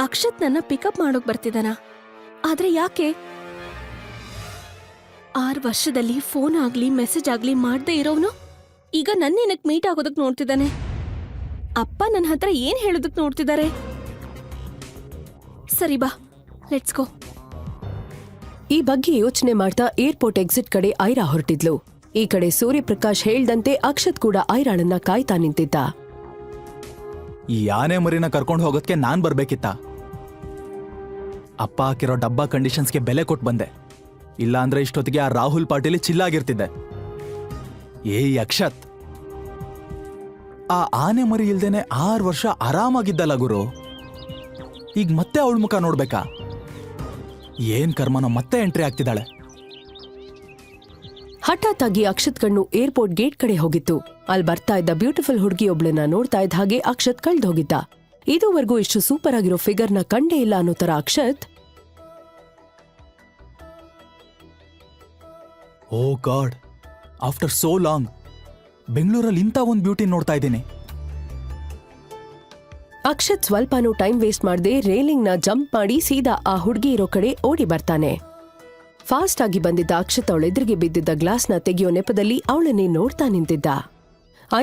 ಅಕ್ಷತ್ ನನ್ನ ಪಿಕಪ್ ಮಾಡೋಕ್ ಬರ್ತಿದಾನ, ಆದ್ರೆ ಯಾಕೆ? 6 ವರ್ಷದಲ್ಲಿ ಫೋನ್ ಆಗ್ಲಿ ಮೆಸೇಜ್ ಆಗ್ಲಿ ಮಾಡ್ದೇ ಇರೋವ್ನು ಈಗ ನನ್ನೇನಕ್ ಮೀಟ್ ಆಗೋದಕ್ ನೋಡ್ತಿದ್ದಾನೆ. ಅಪ್ಪ ನನ್ನ ಹತ್ರ ಏನ್ ಹೇಳೋದಕ್ ನೋಡ್ತಿದ್ದಾರೆ? ಸರಿ ಬಾ, ಲೆಟ್ಸ್ ಗೋ. ಈ ಬಗ್ಗೆ ಯೋಚನೆ ಮಾಡ್ತಾ ಏರ್ಪೋರ್ಟ್ ಎಕ್ಸಿಟ್ ಕಡೆ ಐರಾ ಹೊರಟಿದ್ಲು. ಈ ಕಡೆ ಸೂರ್ಯಪ್ರಕಾಶ್ ಹೇಳ್ದಂತೆ ಅಕ್ಷತ್ ಕೂಡ ಐರಾಳನ್ನ ಕಾಯ್ತಾ ನಿಂತಿದ್ದ. ಈ ಆನೆ ಮರಿನ ಕರ್ಕೊಂಡು ಹೋಗೋದಕ್ಕೆ ನಾನ್ ಬರ್ಬೇಕಿತ್ತ. ಅಪ್ಪ ಹಾಕಿರೋ ಡಬ್ಬಾ ಕಂಡೀಷನ್ಸ್ಗೆ ಬೆಲೆ ಕೊಟ್ಟು ಬಂದೆ. ಇಲ್ಲ ಅಂದ್ರೆ ಇಷ್ಟೊತ್ತಿಗೆ ಆ ರಾಹುಲ್ ಪಾಟೀಲಿ ಚಿಲ್ಲಾಗಿರ್ತಿದ್ದೆ. ಏಯ್ ಅಕ್ಷತ್, ಆ ಆನೆ ಮರಿ ಇಲ್ದೇನೆ 6 ವರ್ಷ ಆರಾಮಾಗಿದ್ದಲ್ಲ ಗುರು. ಈಗ ಮತ್ತೆ ಅವಳ ಮುಖ ನೋಡ್ಬೇಕಾ? ಏನ್ ಕರ್ಮನೋ ಮತ್ತೆ ಎಂಟ್ರಿ ಆಗ್ತಿದ್ದಾಳೆ. ಹಠಾತ್ ಆಗಿ ಅಕ್ಷತ್ ಕಣ್ಣು ಏರ್ಪೋರ್ಟ್ ಗೇಟ್ ಕಡೆ ಹೋಗಿತ್ತು. ಅಲ್ಲಿ ಬರ್ತಾ ಇದ್ದ ಬ್ಯೂಟಿಫುಲ್ ಹುಡುಗಿಯೊಬ್ಳನ್ನ ನೋಡ್ತಾ ಇದ್ದ ಹಾಗೆ ಅಕ್ಷತ್ ಕಳ್ದ್ ಹೋಗಿದ್ದ. ಇದುವರೆಗೂ ಇಷ್ಟು ಸೂಪರ್ ಆಗಿರೋ ಫಿಗರ್ನ ಕಂಡೇ ಇಲ್ಲ ಅನ್ನೋ ತರ ಅಕ್ಷತ್, ಓ ಗಾಡ್, ಆಫ್ಟರ್ ಸೋ ಲಾಂಗ್ ಬೆಂಗಳೂರಲ್ಲಿ ಇಂಥ ಒಂದು ಬ್ಯೂಟಿ ನೋಡ್ತಾ ಇದ್ದೀನಿ. ಅಕ್ಷತ್ ಸ್ವಲ್ಪನೂ ಟೈಮ್ ವೇಸ್ಟ್ ಮಾಡದೆ ರೇಲಿಂಗ್ನ ಜಂಪ್ ಮಾಡಿ ಸೀದಾ ಆ ಹುಡುಗಿ ಇರೋ ಕಡೆ ಓಡಿ ಬರ್ತಾನೆ. ಫಾಸ್ಟ್ ಆಗಿ ಬಂದಿದ್ದ ಅಕ್ಷತ್ ಅವಳೆದುರಿಗೆ ಬಿದ್ದಿದ್ದ ಗ್ಲಾಸ್ನ ತೆಗೆಯೋ ನೆಪದಲ್ಲಿ ಅವಳನ್ನೇ ನೋಡ್ತಾ ನಿಂತಿದ್ದ.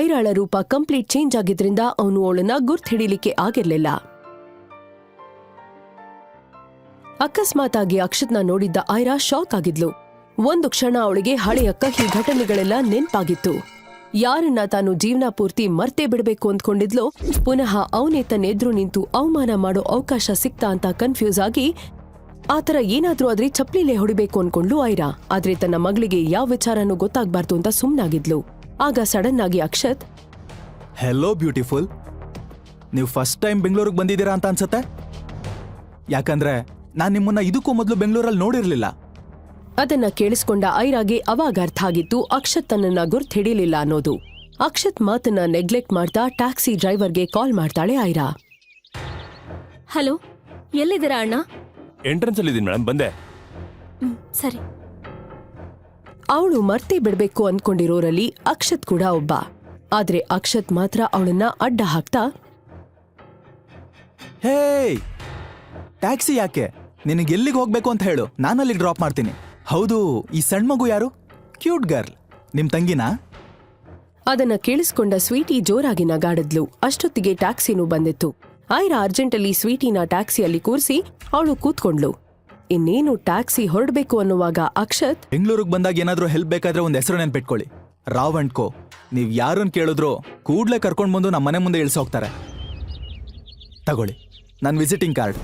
ಐರಾಳ ರೂಪ ಕಂಪ್ಲೀಟ್ ಚೇಂಜ್ ಆಗಿದ್ರಿಂದ ಅವನು ಅವಳನ್ನ ಗುರ್ತ್ ಹಿಡಿಲಿಕ್ಕೆ ಆಗಿರ್ಲಿಲ್ಲ. ಅಕಸ್ಮಾತ್ ಆಗಿ ಅಕ್ಷತ್ನ ನೋಡಿದ್ದ ಐರಾ ಶಾಕ್ ಆಗಿದ್ಲು. ಒಂದು ಕ್ಷಣ ಅವಳಿಗೆ ಹಳೆಯ ಕಹಿ ಘಟನೆಗಳೆಲ್ಲ ನೆನ್ಪಾಗಿತ್ತು. ಯಾರನ್ನ ತಾನು ಜೀವನ ಪೂರ್ತಿ ಮರ್ತೇ ಬಿಡಬೇಕು ಅಂದ್ಕೊಂಡಿದ್ಲೋ ಪುನಃ ಅವನೇ ತನ್ನೆದ್ರು ನಿಂತು ಅವಮಾನ ಮಾಡೋ ಅವಕಾಶ ಸಿಕ್ತಾ ಅಂತ ಕನ್ಫ್ಯೂಸ್ ಆಗಿ ಆತರ ಏನಾದ್ರೂ ಆದ್ರೆ ಚಪ್ಲಿಲೆ ಹೊಡಿಬೇಕು ಅನ್ಕೊಂಡ್ಲು ಐರಾ. ಆದ್ರೆ ತನ್ನ ಮಗಳಿಗೆ ಯಾವ ವಿಚಾರನೂ ಗೊತ್ತಾಗ್ಬಾರ್ದು ಅಂತ ಸುಮ್ನಾಗಿದ್ಲು. ಆಗ ಸಡನ್ ಆಗಿ ಅಕ್ಷತ್, ಹೆಲೋ ಬ್ಯೂಟಿಫುಲ್, ನೀವು ಫಸ್ಟ್ ಟೈಮ್ ಬೆಂಗಳೂರಿಗೆ ಬಂದಿದ್ದೀರಾ ಅಂತ ಅನ್ಸತ್ತೆ. ಯಾಕಂದ್ರೆ ನಾನ್ ನಿಮ್ಮನ್ನ ಇದಕ್ಕೂ ಮೊದಲು ಬೆಂಗಳೂರಲ್ಲಿ ನೋಡಿರ್ಲಿಲ್ಲ. ಅದನ್ನ ಕೇಳಿಸ್ಕೊಂಡ ಐರಾಗೆ ಅವಾಗ ಅರ್ಥ ಆಗಿತ್ತು ಅಕ್ಷತ್ ತನ್ನನ್ನ ಗುರ್ತ್ ಹಿಡಿಲಿಲ್ಲ ಅನ್ನೋದು. ಅಕ್ಷತ್ ಮಾತನ್ನ ನೆಗ್ಲೆಕ್ಟ್ ಮಾಡ್ತಾ ಟ್ಯಾಕ್ಸಿ ಡ್ರೈವರ್ಗೆ ಕಾಲ್ ಮಾಡ್ತಾಳೆ ಐರಾ. ಹಲೋ, ಎಲ್ಲಿದ್ದೀರಾ ಅಣ್ಣ? ಎಂಟ್ರೆನ್ಸ್ ಅಲ್ಲಿ ಇದೀನಿ ಮೇಡಮ್, ಬಂದೆ. ಸರಿ. ಅವಳು ಮರ್ತೇ ಬಿಡ್ಬೇಕು ಅನ್ಕೊಂಡಿರೋರಲ್ಲಿ ಅಕ್ಷತ್ ಕೂಡ ಒಬ್ಬ. ಆದ್ರೆ ಅಕ್ಷತ್ ಮಾತ್ರ ಅವಳನ್ನ ಅಡ್ಡ ಹಾಕ್ತಾ, ಹೇ, ಟ್ಯಾಕ್ಸಿ ಯಾಕೆ? ನಿನಗೆ ಎಲ್ಲಿಗೆ ಹೋಗ್ಬೇಕು ಅಂತ ಹೇಳು, ನಾನಲ್ಲಿ ಡ್ರಾಪ್ ಮಾಡ್ತೀನಿ. ಹೌದು, ಈ ಸಣ್ಣ ಮಗು ಯಾರು? ಕ್ಯೂಟ್ ಗರ್ಲ್, ನಿಮ್ ತಂಗಿನಾ? ಅದನ್ನ ಕೇಳಿಸ್ಕೊಂಡ ಸ್ವೀಟಿ ಜೋರಾಗಿ ನಗಾಡಿದ್ಲು. ಅಷ್ಟೊತ್ತಿಗೆ ಟ್ಯಾಕ್ಸಿನೂ ಬಂದಿತ್ತು. ಐರಾ ಅರ್ಜೆಂಟಲ್ಲಿ ಸ್ವೀಟಿನ ಟ್ಯಾಕ್ಸಿಯಲ್ಲಿ ಕೂರಿಸಿ ಅವಳು ಕೂತ್ಕೊಂಡ್ಲು. ಇನ್ನೇನು ಟ್ಯಾಕ್ಸಿ ಹೊರಡ್ಬೇಕು ಅನ್ನುವಾಗ ಅಕ್ಷತ್, ಬೆಂಗಳೂರಿಗೆ ಬಂದಾಗ ಏನಾದ್ರೂ ಹೆಲ್ಪ್ ಬೇಕಾದ್ರೆ ಒಂದ್ ಹೆಸರು ನೆನ್ಪಿಟ್ಕೊಳ್ಳಿ, ರಾವ್ ಅಂಡ್ ಕೋ. ನೀವ್ ಯಾರನ್ನ ಕೇಳಿದ್ರು ಕೂಡ್ಲೆ ಕರ್ಕೊಂಡ್ ಬಂದು ನಮ್ಮ ಮನೆ ಮುಂದೆ ಇಳಿಸೋಗ್ತಾರೆ. ತಗೊಳ್ಳಿ ನನ್ ವಿಸಿಟಿಂಗ್ ಕಾರ್ಡ್.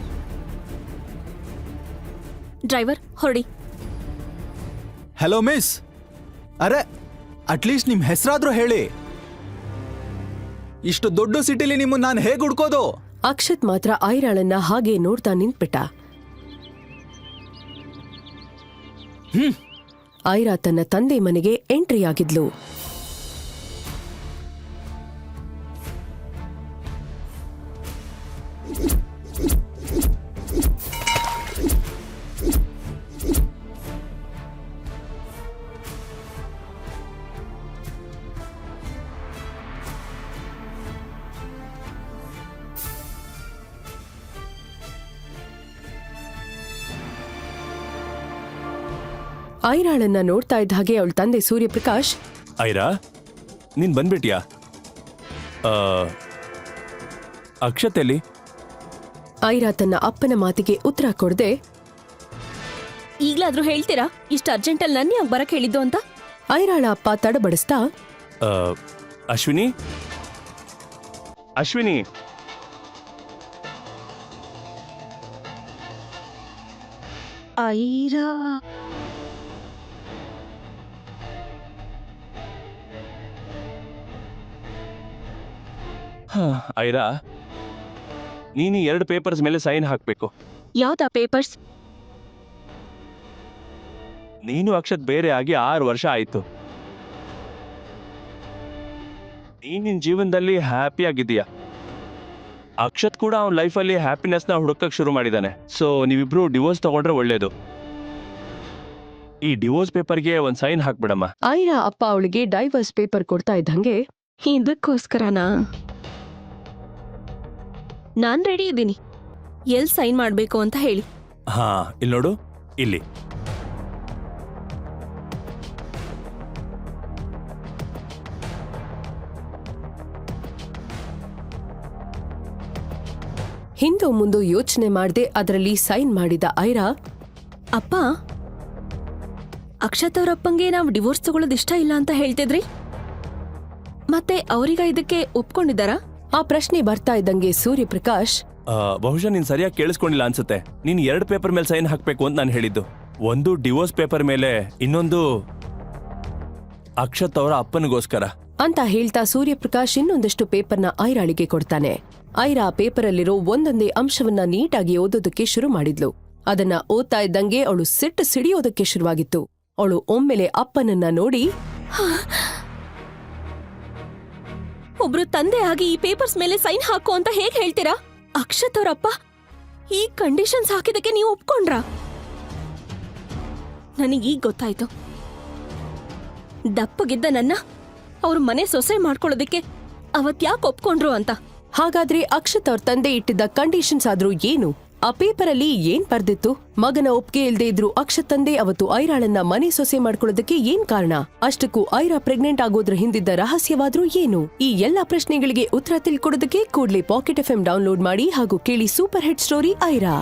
ಡ್ರೈವರ್ ಹೊರಡಿ. Hello miss. ಅರೆ, ಅಟ್ಲೀಸ್ಟ್ ನಿಮ್ ಹೆಸರಾದ್ರೂ ಹೇಳಿ. ಇಷ್ಟು ದೊಡ್ಡ ಸಿಟಿಲಿ ನಿಮ್ಮನ್ನ ನಾನು ಹೇಗೆ ಹುಡ್ಕೋದು? ಅಕ್ಷತ್ ಮಾತ್ರ ಐರಾಳನ್ನ ಹಾಗೆ ನೋಡ್ತಾ ನಿಂತ್ಬಿಟ್ಟ. ಐರಾ ತನ್ನ ತಂದೆ ಮನೆಗೆ ಎಂಟ್ರಿ ಆಗಿದ್ಲು. ಐರಾಳನ್ನ ನೋಡ್ತಾ ಇದ್ದ ಹಾಗೆ ಅವಳ ತಂದೆ ಸೂರ್ಯಪ್ರಕಾಶ್, ಐರಾ, ನೀನ್ ಬಂದ್ಬಿಟ್ಯಾ? ಅಕ್ಷತೆಲಿ? ಐರಾ ತನ್ನ ಅಪ್ಪನ ಮಾತಿಗೆ ಉತ್ತರ ಕೊಡದೆ, ಈಗ್ಲಾದ್ರೂ ಹೇಳ್ತೀರಾ ಇಷ್ಟ ಅರ್ಜೆಂಟಲ್ಲಿ ನನ್ನ ಯಾಕೆ ಬರಕ್ ಹೇಳಿದ್ದು ಅಂತ? ಐರಾಳ ಅಪ್ಪ ತಡಬಡಿಸ್ತಾ, ಅಶ್ವಿನಿ, ಅಶ್ವಿನಿ, ಐರಾ, ಐರಾ, ನೀನು 2 ಪೇಪರ್ಸ್ ಮೇಲೆ ಸೈನ್ ಹಾಕ್ಬೇಕು. ಯಾವ್ದಾ ಪೇಪರ್ಸ್? ನೀನು ಅಕ್ಷತ್ ಬೇರೆ ಆಗಿ 6 ವರ್ಷ ಆಯ್ತು. ನೀನ್ ನಿನ್ ಜೀವನದಲ್ಲಿ ಹ್ಯಾಪಿ ಆಗಿದೀಯ. ಅಕ್ಷತ್ ಕೂಡ ಅವನ ಲೈಫಲ್ಲಿ ಹ್ಯಾಪಿನೆಸ್ನ ಹುಡುಕಕ್ ಶುರು ಮಾಡಿದಾನೆ. ಸೊ ನೀವಿಬ್ರು ಡಿವೋರ್ಸ್ ತಗೊಂಡ್ರೆ ಒಳ್ಳೇದು. ಈ ಡಿವೋರ್ಸ್ ಪೇಪರ್ಗೆ ಒಂದ್ ಸೈನ್ ಹಾಕ್ಬಿಡಮ್ಮ. ಐರಾ ಅಪ್ಪ ಅವಳಿಗೆ ಡೈವರ್ಸ್ ಪೇಪರ್ ಕೊಡ್ತಾ ಇದ್ದಂಗೆ, ಇದಕ್ಕೋಸ್ಕರನಾ? ನಾನ್ ರೆಡಿ ಇದ್ದೀನಿ. ಎಲ್ ಸೈನ್ ಮಾಡ್ಬೇಕು ಅಂತ ಹೇಳಿ. ಹಾ ಇಲ್ಲಿ ನೋಡು, ಇಲ್ಲಿ. ಹಿಂದೂ ಮುಂದೂ ಯೋಚನೆ ಮಾಡದೆ ಅದರಲ್ಲಿ ಸೈನ್ ಮಾಡಿದ ಐರಾ, ಅಪ್ಪ, ಅಕ್ಷತ್ ಅವ್ರಪ್ಪಂಗೆ ನಾವು ಡಿವೋರ್ಸ್ ತಗೊಳ್ಳೋದು ಇಷ್ಟ ಇಲ್ಲ ಅಂತ ಹೇಳ್ತಿದ್ರಿ, ಮತ್ತೆ ಅವರೀಗ ಇದಕ್ಕೆ ಒಪ್ಕೊಂಡಿದ್ದಾರಾ? ಆ ಪ್ರಶ್ನೆ ಬರ್ತಾ ಇದ್ದಂಗೆ ಸೂರ್ಯಪ್ರಕಾಶ್, ಬಹುಶಃ ನೀನ್ ಸರಿಯಾಗಿ ಕೇಳಿಸ್ಕೊಂಡಿಲ್ಲ ಅನ್ಸುತ್ತೆ. ನೀನ್ 2 ಪೇಪರ್ ಮೇಲೆ ಸೈನ್ ಹಾಕ್ಬೇಕು ಅಂತ ನಾನು ಹೇಳಿದ್ದು. ಒಂದು ಡಿವೋರ್ಸ್ ಪೇಪರ್ ಮೇಲೆ, ಇನ್ನೊಂದು ಅಕ್ಷತ್ ಅವರ ಅಪ್ಪನಿಗೋಸ್ಕರ ಅಂತ ಹೇಳ್ತಾ ಸೂರ್ಯಪ್ರಕಾಶ್ ಇನ್ನೊಂದಷ್ಟು ಪೇಪರ್ನ ಐರಾಳಿಗೆ ಕೊಡ್ತಾನೆ. ಐರಾ ಪೇಪರಲ್ಲಿರೋ ಒಂದೊಂದೇ ಅಂಶವನ್ನ ನೀಟಾಗಿ ಓದೋದಕ್ಕೆ ಶುರು ಮಾಡಿದ್ಲು. ಅದನ್ನ ಓದ್ತಾ ಇದ್ದಂಗೆ ಅವಳು ಸಿಟ್ಟು ಸಿಡಿಯೋದಕ್ಕೆ ಶುರುವಾಗಿತ್ತು. ಅವಳು ಒಮ್ಮೆಲೆ ಅಪ್ಪನನ್ನ ನೋಡಿ, ಒಬ್ರು ತಂದೆ ಆಗಿ ಈ ಪೇಪರ್ಸ್ ಮೇಲೆ ಸೈನ್ ಹಾಕು ಅಂತ ಹೇಗ್ ಹೇಳ್ತೀರಾ? ಅಕ್ಷತ್ ಅವರಪ್ಪ ಈ ಕಂಡೀಷನ್ಸ್ ಹಾಕಿದಕ್ಕೆ ನೀವು ಒಪ್ಕೊಂಡ್ರಾ? ನನಗೀಗ ಗೊತ್ತಾಯ್ತು, ದಪ್ಪಗಿದ್ದ ನನ್ನ ಅವ್ರ ಮನೆ ಸೊಸೆ ಮಾಡ್ಕೊಳ್ಳೋದಕ್ಕೆ ಅವತ್ಯಾಕೆ ಒಪ್ಕೊಂಡ್ರು ಅಂತ. ಹಾಗಾದ್ರೆ ಅಕ್ಷತ್ ಅವ್ರ ತಂದೆ ಇಟ್ಟಿದ್ದ ಕಂಡೀಷನ್ಸ್ ಆದ್ರೂ ಏನು? ಆ ಪೇಪರಲ್ಲಿ ಏನ್ ಬರ್ದಿತ್ತು? ಮಗನ ಒಪ್ಪಿಗೆ ಇಲ್ದೇ ಇದ್ರು ಅಕ್ಷತ್ ತಂದೆ ಅವತ್ತು ಐರಾಳನ್ನ ಮನೆ ಸೊಸೆ ಮಾಡ್ಕೊಳ್ಳೋದಕ್ಕೆ ಏನ್ ಕಾರಣ? ಅಷ್ಟಕ್ಕೂ ಐರಾ ಪ್ರೆಗ್ನೆಂಟ್ ಆಗೋದ್ರ ಹಿಂದಿದ್ದ ರಹಸ್ಯವಾದ್ರೂ ಏನು? ಈ ಎಲ್ಲಾ ಪ್ರಶ್ನೆಗಳಿಗೆ ಉತ್ತರ ತಿಳ್ಕೊಡೋದಕ್ಕೆ ಕೂಡ್ಲೇ ಪಾಕೆಟ್ FM ಡೌನ್ಲೋಡ್ ಮಾಡಿ ಹಾಗೂ ಕೇಳಿ ಸೂಪರ್ ಹಿಟ್ ಸ್ಟೋರಿ ಐರಾ.